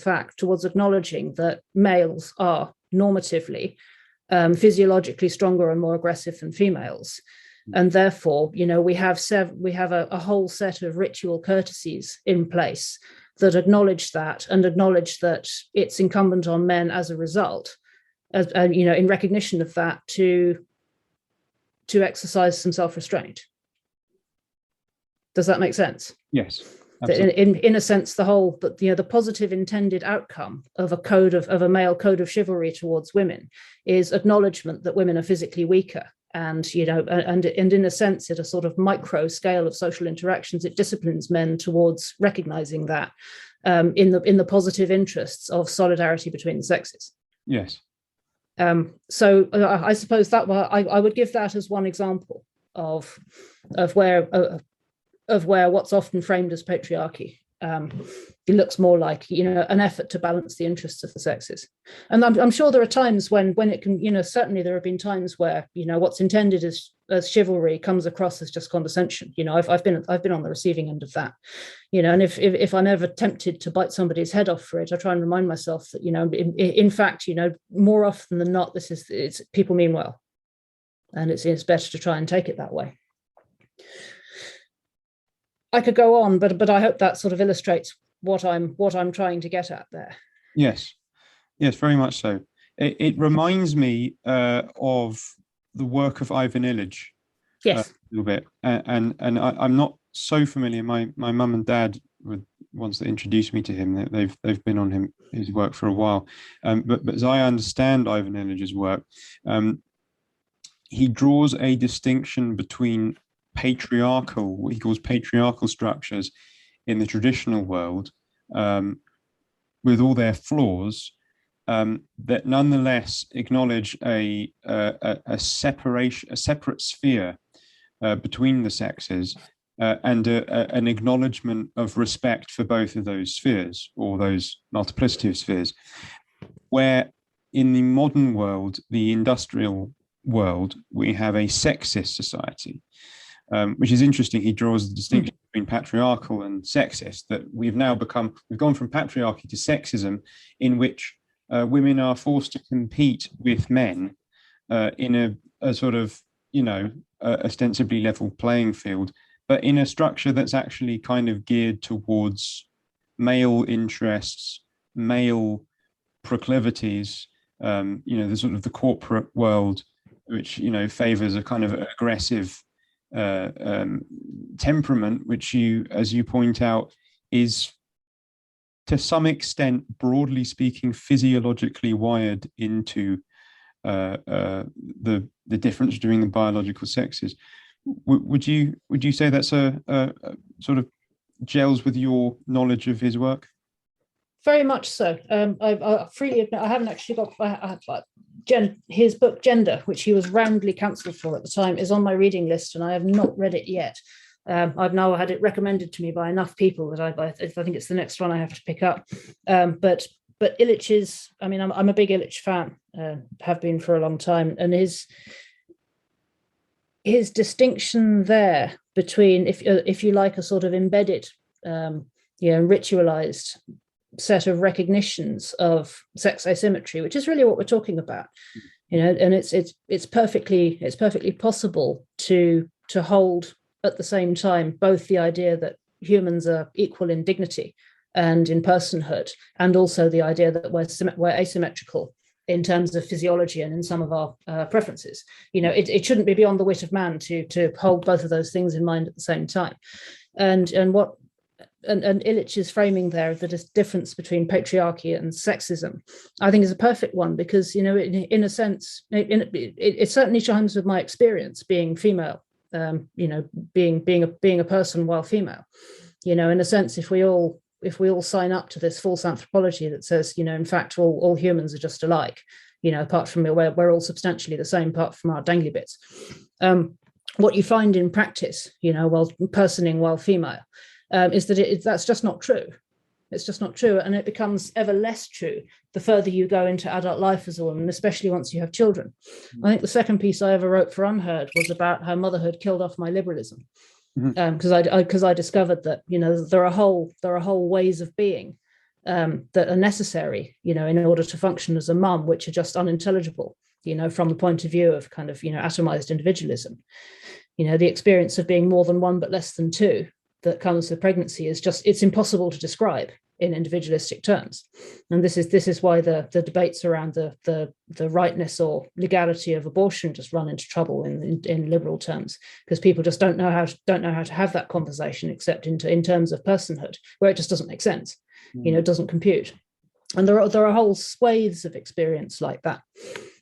acknowledging that males are normatively, physiologically stronger and more aggressive than females. And therefore, we have a whole set of ritual courtesies in place that acknowledge that, and acknowledge that it's incumbent on men as a result, in recognition of that, to exercise some self-restraint. Does that make sense? Yes. In a sense, the positive intended outcome of a male code of chivalry towards women is acknowledgement that women are physically weaker. And in a sense, at a sort of micro scale of social interactions, it disciplines men towards recognizing that in the positive interests of solidarity between the sexes. Yes. So I suppose that I would give that as one example of where what's often framed as patriarchy It looks more like, an effort to balance the interests of the sexes. And I'm sure there are times when it can, certainly there have been times where, what's intended as chivalry comes across as just condescension. I've been on the receiving end of that, and if I'm ever tempted to bite somebody's head off for it, I try and remind myself that, in fact, more often than not, it's people mean well, and it's better to try and take it that way. I could go on, but I hope that sort of illustrates what I'm trying to get at there. Yes, very much so. It reminds me of the work of Ivan Illich. Yes, a little bit, and I'm not so familiar. My mum and dad were ones that introduced me to him. They've been on his work for a while, but as I understand Ivan Illich's work, he draws a distinction between what he calls patriarchal structures in the traditional world, with all their flaws, that nonetheless acknowledge a separate sphere between the sexes, and an acknowledgement of respect for both of those spheres, or those multiplicity of spheres, where in the modern world, the industrial world, we have a sexist society, which is interesting. He draws the distinction between patriarchal and sexist, that we've gone from patriarchy to sexism, in which women are forced to compete with men in a sort of, ostensibly level playing field, but in a structure that's actually kind of geared towards male interests, male proclivities, the sort of the corporate world, which, favors a kind of aggressive temperament, which as you point out, is to some extent, broadly speaking, physiologically wired into the difference between the biological sexes. Would you say that's a sort of gels with your knowledge of his work? Very much so. I freely admit I haven't actually got his book Gender, which he was roundly cancelled for at the time, is on my reading list, and I have not read it yet. I've now had it recommended to me by enough people that I think it's the next one I have to pick up. But Illich is, I'm a big Illich fan, have been for a long time, and his distinction there between, if you like, a sort of embedded, ritualized set of recognitions of sex asymmetry, which is really what we're talking about, and it's perfectly possible to hold at the same time both the idea that humans are equal in dignity and in personhood, and also the idea that we're asymmetrical in terms of physiology and in some of our preferences. It shouldn't be beyond the wit of man to hold both of those things in mind at the same time. And Illich's framing there of the difference between patriarchy and sexism, I think, is a perfect one, because, in a sense, it certainly chimes with my experience being female, being a person while female. In a sense, if we all sign up to this false anthropology that says, in fact, all humans are just alike, apart from we're all substantially the same, apart from our dangly bits. What you find in practice, while personing while female, is that that's just not true. It's just not true, and it becomes ever less true the further you go into adult life as a woman, especially once you have children. I think the second piece I ever wrote for Unheard was about how motherhood killed off my liberalism, because I discovered that there are whole ways of being that are necessary, in order to function as a mum, which are just unintelligible, from the point of view of kind of atomized individualism. The experience of being more than one but less than two that comes with pregnancy it's impossible to describe in individualistic terms. And this is why the debates around the rightness or legality of abortion just run into trouble in liberal terms, because people just don't know how to have that conversation except in terms of personhood, where it just doesn't make sense. It doesn't compute. And there are whole swathes of experience like that.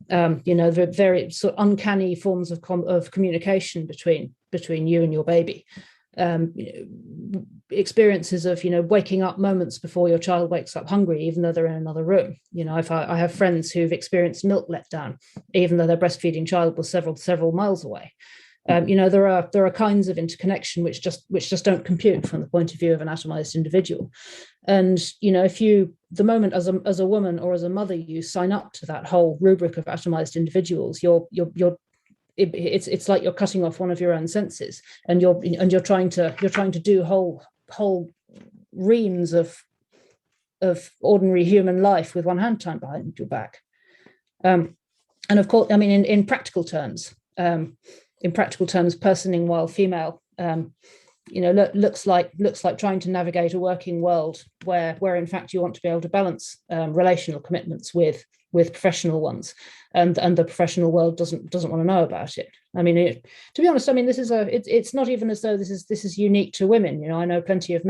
The very sort of uncanny forms of communication between you and your baby. Experiences of waking up moments before your child wakes up hungry, even though they're in another room. I have friends who've experienced milk letdown, even though their breastfeeding child was several miles away. There are kinds of interconnection which just don't compute from the point of view of an atomized individual. And if you, the moment as a woman or as a mother, you sign up to that whole rubric of atomized individuals, it's like you're cutting off one of your own senses, and you're trying to do whole reams of ordinary human life with one hand tied behind your back. And of course, I mean, in practical terms, personing while female, looks like trying to navigate a working world where in fact you want to be able to balance relational commitments with professional ones, and the professional world doesn't want to know about it. I mean, to be honest, I mean, it's not even as though this is unique to women. I know plenty of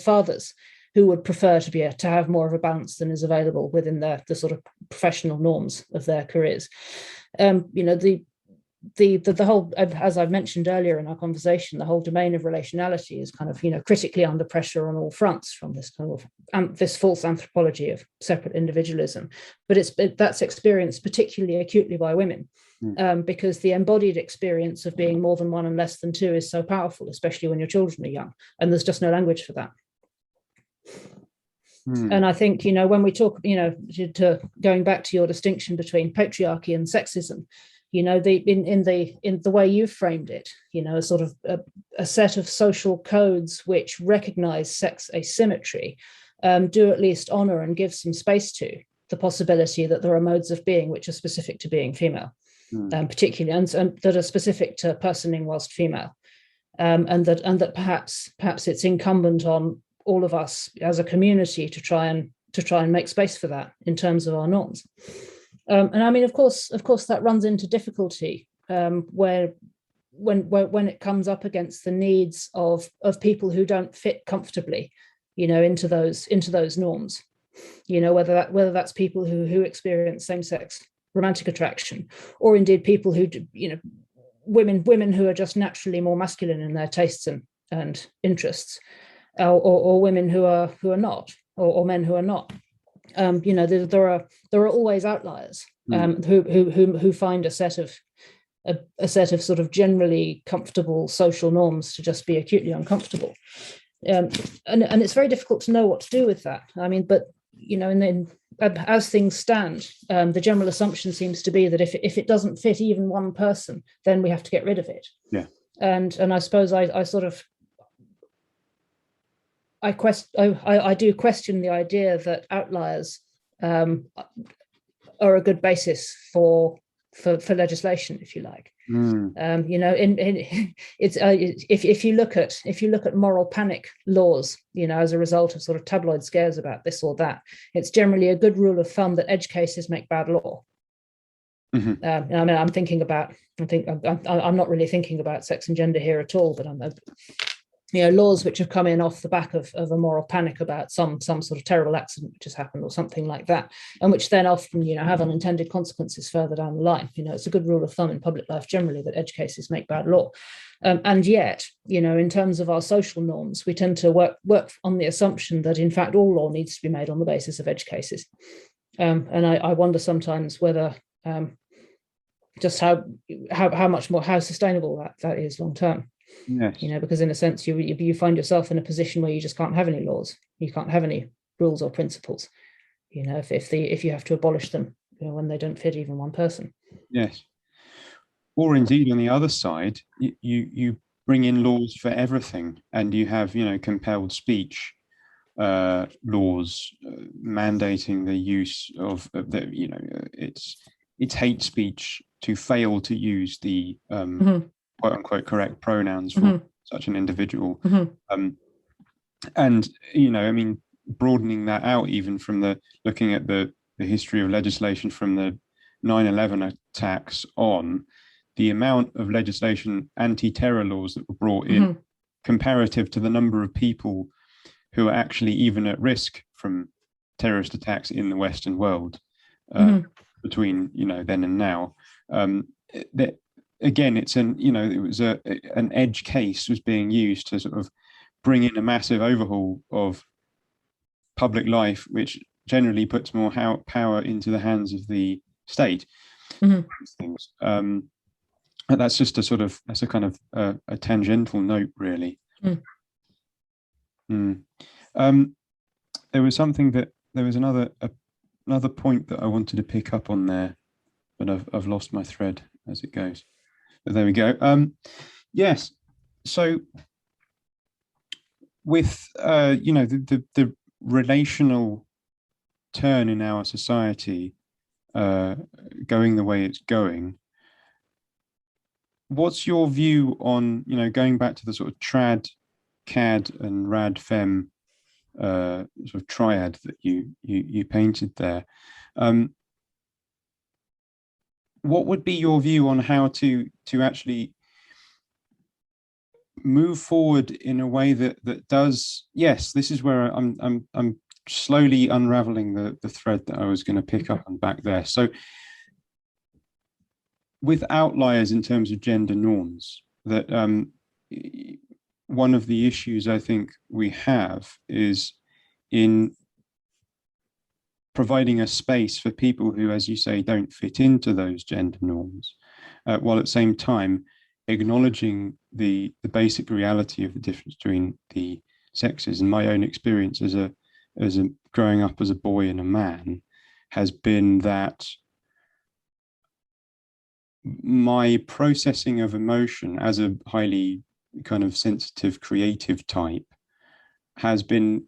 fathers who would prefer to have more of a balance than is available within the sort of professional norms of their careers. The whole, as I've mentioned earlier in our conversation, the whole domain of relationality is kind of critically under pressure on all fronts from this kind of this false anthropology of separate individualism. But that's experienced particularly acutely by women, because the embodied experience of being more than one and less than two is so powerful, especially when your children are young, and there's just no language for that. And I think, when we talk, going back to your distinction between patriarchy and sexism, in the way you've framed it, a sort of a set of social codes which recognize sex asymmetry, do at least honor and give some space to the possibility that there are modes of being which are specific to being female, particularly, and that are specific to personing whilst female, and that perhaps it's incumbent on all of us as a community to try and make space for that in terms of our norms. And I mean, of course, that runs into difficulty where when it comes up against the needs of people who don't fit comfortably, into those norms. Whether that's people who experience same-sex romantic attraction, or indeed people who women who are just naturally more masculine in their tastes and interests. Or women who are not, or men who are not. There are always outliers who find a set of sort of generally comfortable social norms to just be acutely uncomfortable, and it's very difficult to know what to do with that. I mean, but and then as things stand, the general assumption seems to be that if it doesn't fit even one person, then we have to get rid of it. Yeah, and I suppose I sort of. I do question the idea that outliers are a good basis for legislation, if you like. If you look at moral panic laws, as a result of sort of tabloid scares about this or that, it's generally a good rule of thumb that edge cases make bad law. Mm-hmm. I mean, I'm not really thinking about sex and gender here at all, but laws which have come in off the back of a moral panic about some sort of terrible accident which has happened or something like that, and which then often have unintended consequences further down the line. It's a good rule of thumb in public life generally that edge cases make bad law, and yet in terms of our social norms, we tend to work on the assumption that in fact all law needs to be made on the basis of edge cases, and I wonder sometimes whether just how sustainable that is long term. Yes. Because in a sense you find yourself in a position where you just can't have any laws, you can't have any rules or principles, if you have to abolish them when they don't fit even one person. Yes. Or indeed on the other side, you bring in laws for everything, and you have compelled speech laws mandating the use of it's hate speech to fail to use the quote unquote correct pronouns for such an individual. And I mean, broadening that out even from looking at the history of legislation from the 9/11 attacks on, the amount of legislation, anti-terror laws that were brought in comparative to the number of people who are actually even at risk from terrorist attacks in the Western world between then and now. Again, it's it was an edge case was being used to sort of bring in a massive overhaul of public life, which generally puts more power into the hands of the state. Things. that's just that's a kind of a tangential note, really. There was another point that I wanted to pick up on there, but I've lost my thread as it goes. But there we go. Yes. So with the relational turn in our society going the way it's going, what's your view on, going back to the sort of trad, cad, and rad fem sort of triad that you painted there? What would be your view on how to actually move forward in a way that does? Yes, this is where I'm slowly unraveling the thread that I was going to pick up on back there. So with outliers in terms of gender norms, that one of the issues I think we have is in providing a space for people who, as you say, don't fit into those gender norms, while at the same time acknowledging the basic reality of the difference between the sexes. And my own experience as a growing up as a boy and a man has been that my processing of emotion as a highly kind of sensitive, creative type has been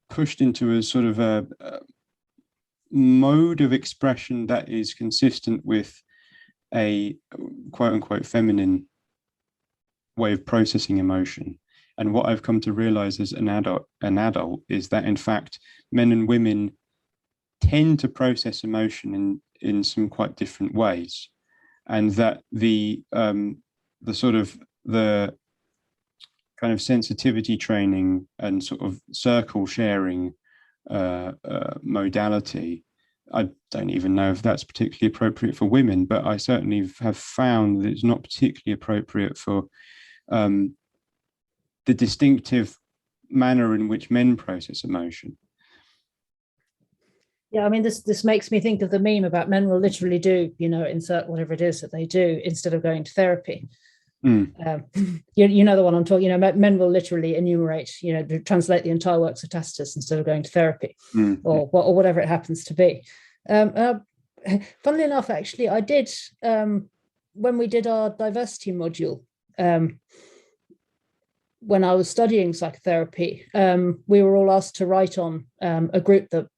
pushed into a sort of a mode of expression that is consistent with a quote unquote feminine way of processing emotion. And what I've come to realize as an adult is that, in fact, men and women tend to process emotion in some quite different ways, and that the kind of sensitivity training and sort of circle sharing modality, I don't even know if that's particularly appropriate for women, but I certainly have found that it's not particularly appropriate for the distinctive manner in which men process emotion. Yeah, I mean, this makes me think of the meme about men will literally do, insert whatever it is that they do instead of going to therapy. You know the one I'm talking. Men will literally enumerate, translate the entire works of Tacitus instead of going to therapy, or whatever it happens to be. Funnily enough, actually, I did when we did our diversity module. When I was studying psychotherapy, we were all asked to write on a group that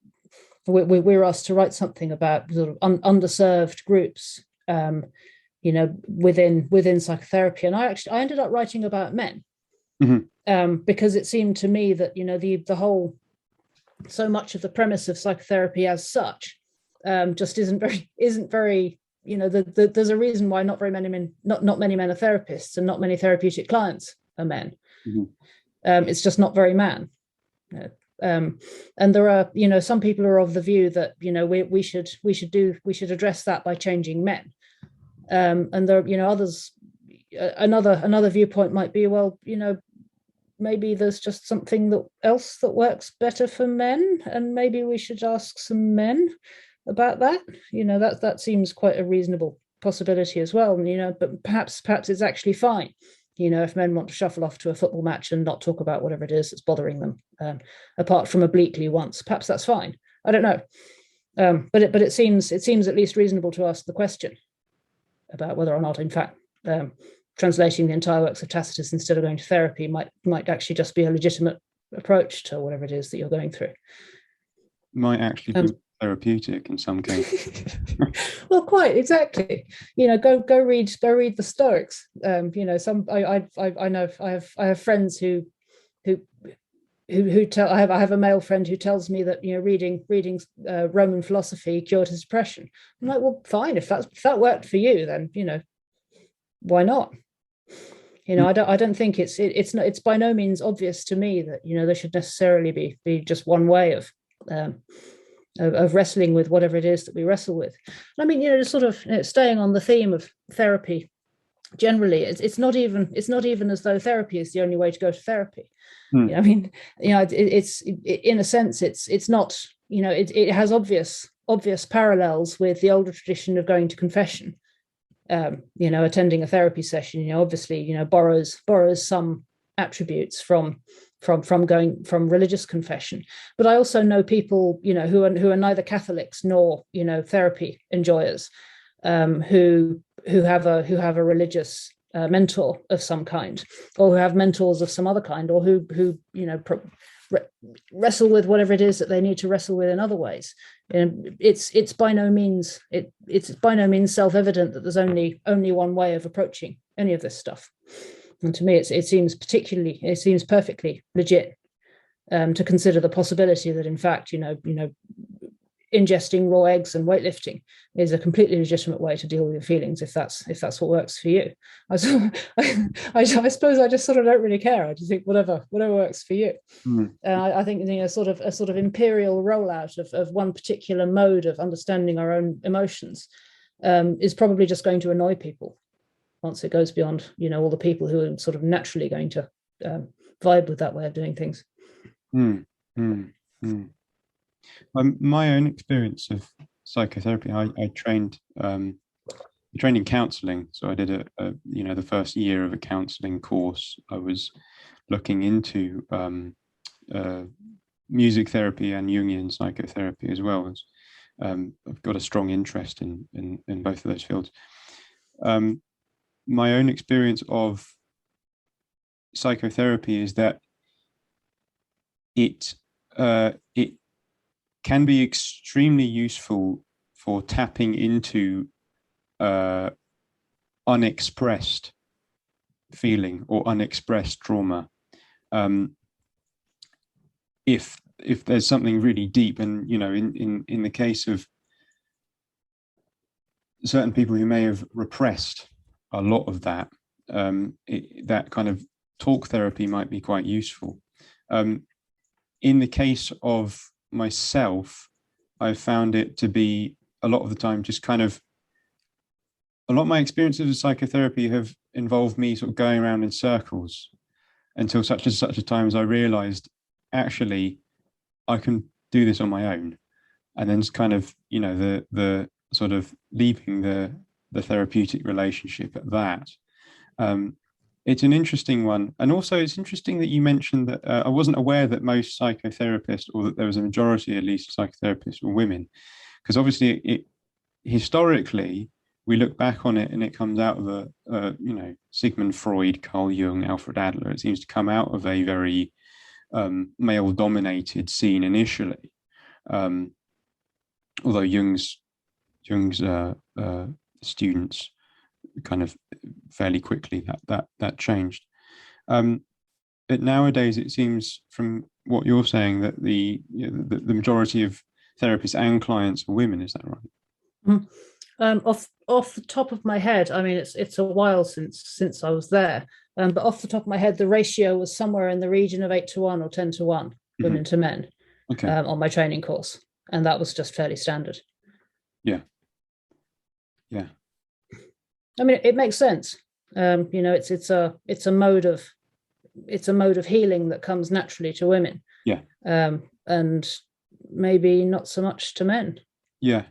we were asked to write something about sort of underserved groups, within psychotherapy. And I ended up writing about men, because it seemed to me that, the whole, so much of the premise of psychotherapy as such just isn't very, there's a reason why not many men are therapists, and not many therapeutic clients are men. It's just not very man. And there are, some people are of the view that, we should address that by changing men. And there, others, another viewpoint might be, well, maybe there's just something else that works better for men, and maybe we should ask some men about that. That seems quite a reasonable possibility as well. But perhaps it's actually fine, if men want to shuffle off to a football match and not talk about whatever it is that's bothering them, apart from obliquely once. Perhaps that's fine. I don't know. But it seems at least reasonable to ask the question about whether or not, in fact, translating the entire works of Tacitus instead of going to therapy might actually just be a legitimate approach to whatever it is that you're going through. Might actually be therapeutic in some cases. Well, quite exactly. Go read the Stoics. I know I have friends who tell. I have a male friend who tells me that reading Roman philosophy cured his depression. I'm like, well, fine, if that worked for you, then why not? I don't think it's by no means obvious to me that there should necessarily be just one way of wrestling with whatever it is that we wrestle with. I mean, just sort of staying on the theme of therapy generally, it's not even as though therapy is the only way to go to therapy. I mean, it's in a sense, it's not, it has obvious parallels with the older tradition of going to confession. attending a therapy session, obviously, borrows some attributes from religious confession. But I also know people, who are neither Catholics nor, therapy enjoyers, who have a religious mentor of some kind, or who have mentors of some other kind, or who wrestle with whatever it is that they need to wrestle with in other ways. And it's by no means self-evident that there's only one way of approaching any of this stuff. And to me, it seems perfectly legit to consider the possibility that, in fact, ingesting raw eggs and weightlifting is a completely legitimate way to deal with your feelings, if that's what works for you. I suppose I just sort of don't really care. I just think whatever works for you. I think a sort of imperial rollout of one particular mode of understanding our own emotions is probably just going to annoy people once it goes beyond all the people who are sort of naturally going to vibe with that way of doing things. My own experience of psychotherapy, I trained in counselling. So I did the first year of a counselling course. I was looking into music therapy and Jungian psychotherapy as well. As I've got a strong interest in both of those fields. My own experience of psychotherapy is that it can be extremely useful for tapping into unexpressed feeling or unexpressed trauma. If there's something really deep, and in the case of certain people who may have repressed a lot of that, that kind of talk therapy might be quite useful. In the case of myself, I found it to be a lot of the time just kind of, a lot of my experiences of psychotherapy have involved me sort of going around in circles until such a time as I realized, actually, I can do this on my own. And then it's kind of, the sort of leaving the therapeutic relationship at that. It's an interesting one. And also it's interesting that you mentioned that I wasn't aware that most psychotherapists, or that there was a majority at least of psychotherapists, were women. Because obviously historically, we look back on it and it comes out of Sigmund Freud, Carl Jung, Alfred Adler. It seems to come out of a very male-dominated scene initially. Although Jung's students kind of fairly quickly that changed. But nowadays it seems, from what you're saying, that the majority of therapists and clients are women. Is that right? Off the top of my head, I mean, it's a while since I was there, but off the top of my head, the ratio was somewhere in the region of 8-1 or 10-1 women to men. Okay. On my training course, and that was just fairly standard. Yeah. I mean, it makes sense. It's a mode of healing that comes naturally to women. Yeah. And maybe not so much to men. Yeah.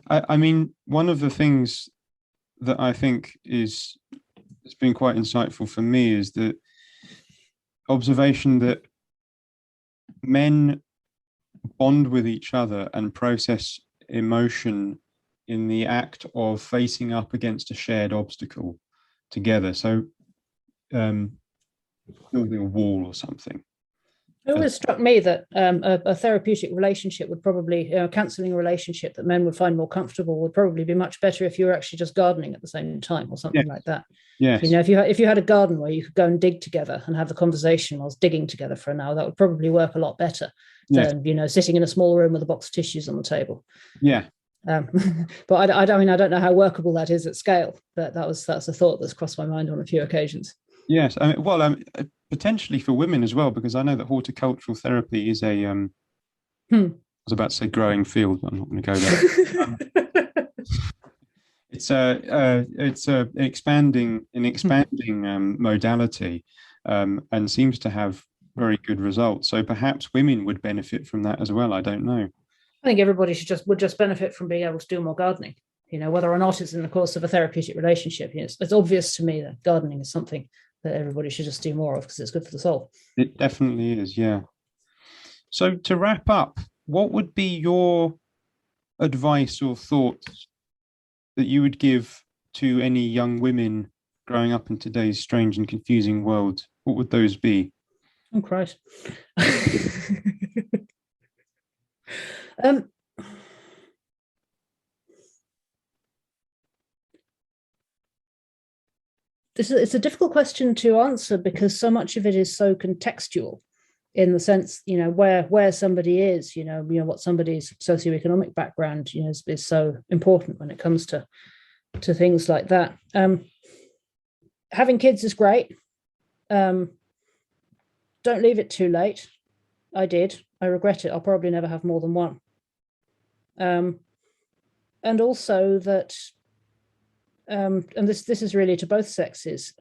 I mean, one of the things that I think it's been quite insightful for me is the observation that men bond with each other and process emotion in the act of facing up against a shared obstacle together. So building a wall or something. It always struck me that a therapeutic relationship would probably, a counselling relationship that men would find more comfortable would probably be much better if you were actually just gardening at the same time or something like that. Yes. If you had a garden where you could go and dig together and have the conversation whilst digging together for an hour, that would probably work a lot better than sitting in a small room with a box of tissues on the table. Yeah. But I don't know how workable that is at scale. But that's a thought that's crossed my mind on a few occasions. Yes, I mean, potentially for women as well, because I know that horticultural therapy is a I was about to say growing field, but I'm not going to go there. It's a expanding modality, and seems to have very good results. So perhaps women would benefit from that as well. I don't know. I think everybody would just benefit from being able to do more gardening. whether or not it's in the course of a therapeutic relationship. It's obvious to me that gardening is something that everybody should just do more of because it's good for the soul. It definitely is, yeah. So to wrap up, what would be your advice or thoughts that you would give to any young women growing up in today's strange and confusing world? What would those be? Oh, Christ. It's a difficult question to answer because so much of it is so contextual, in the sense, where somebody is, what somebody's socioeconomic background, is so important when it comes to things like that. Having kids is great. Don't leave it too late. I did. I regret it. I'll probably never have more than one. And also that, and this is really to both sexes.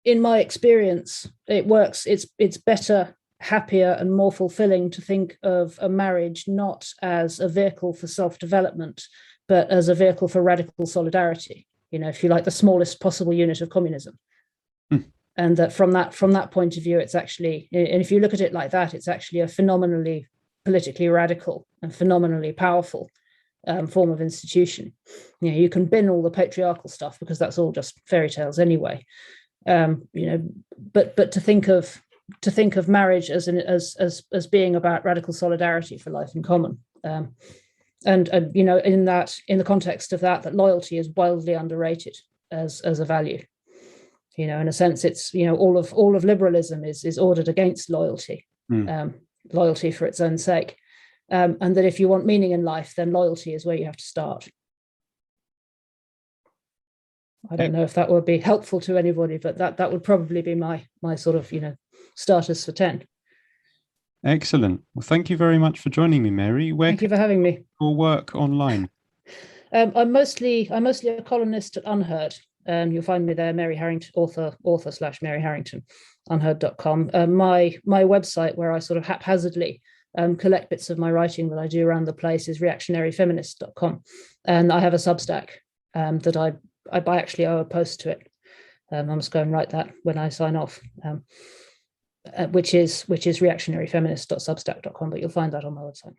In my experience, it works. It's better, happier, and more fulfilling to think of a marriage not as a vehicle for self-development, but as a vehicle for radical solidarity. If you like, the smallest possible unit of communism. And that from that point of view, it's actually, and if you look at it like that, it's actually a phenomenally politically radical and phenomenally powerful form of institution. You can bin all the patriarchal stuff because that's all just fairy tales anyway. But to think of marriage as being about radical solidarity for life in common, and in the context of that loyalty is wildly underrated as a value. In a sense, it's all of liberalism is ordered against loyalty, loyalty for its own sake, and that if you want meaning in life, then loyalty is where you have to start. I don't know if that would be helpful to anybody, but that would probably be my sort of starters for 10. Excellent. Well, thank you very much for joining me, Mary. Thank you for having me. Your work online. I'm mostly a columnist at Unheard. You'll find me there, Mary Harrington, author/Mary Harrington, unheard.com. My website, where I sort of haphazardly collect bits of my writing that I do around the place, is reactionaryfeminist.com. And I have a Substack that I actually owe a post to it. I must go and write that when I sign off, which is reactionaryfeminist.substack.com, but you'll find that on my website.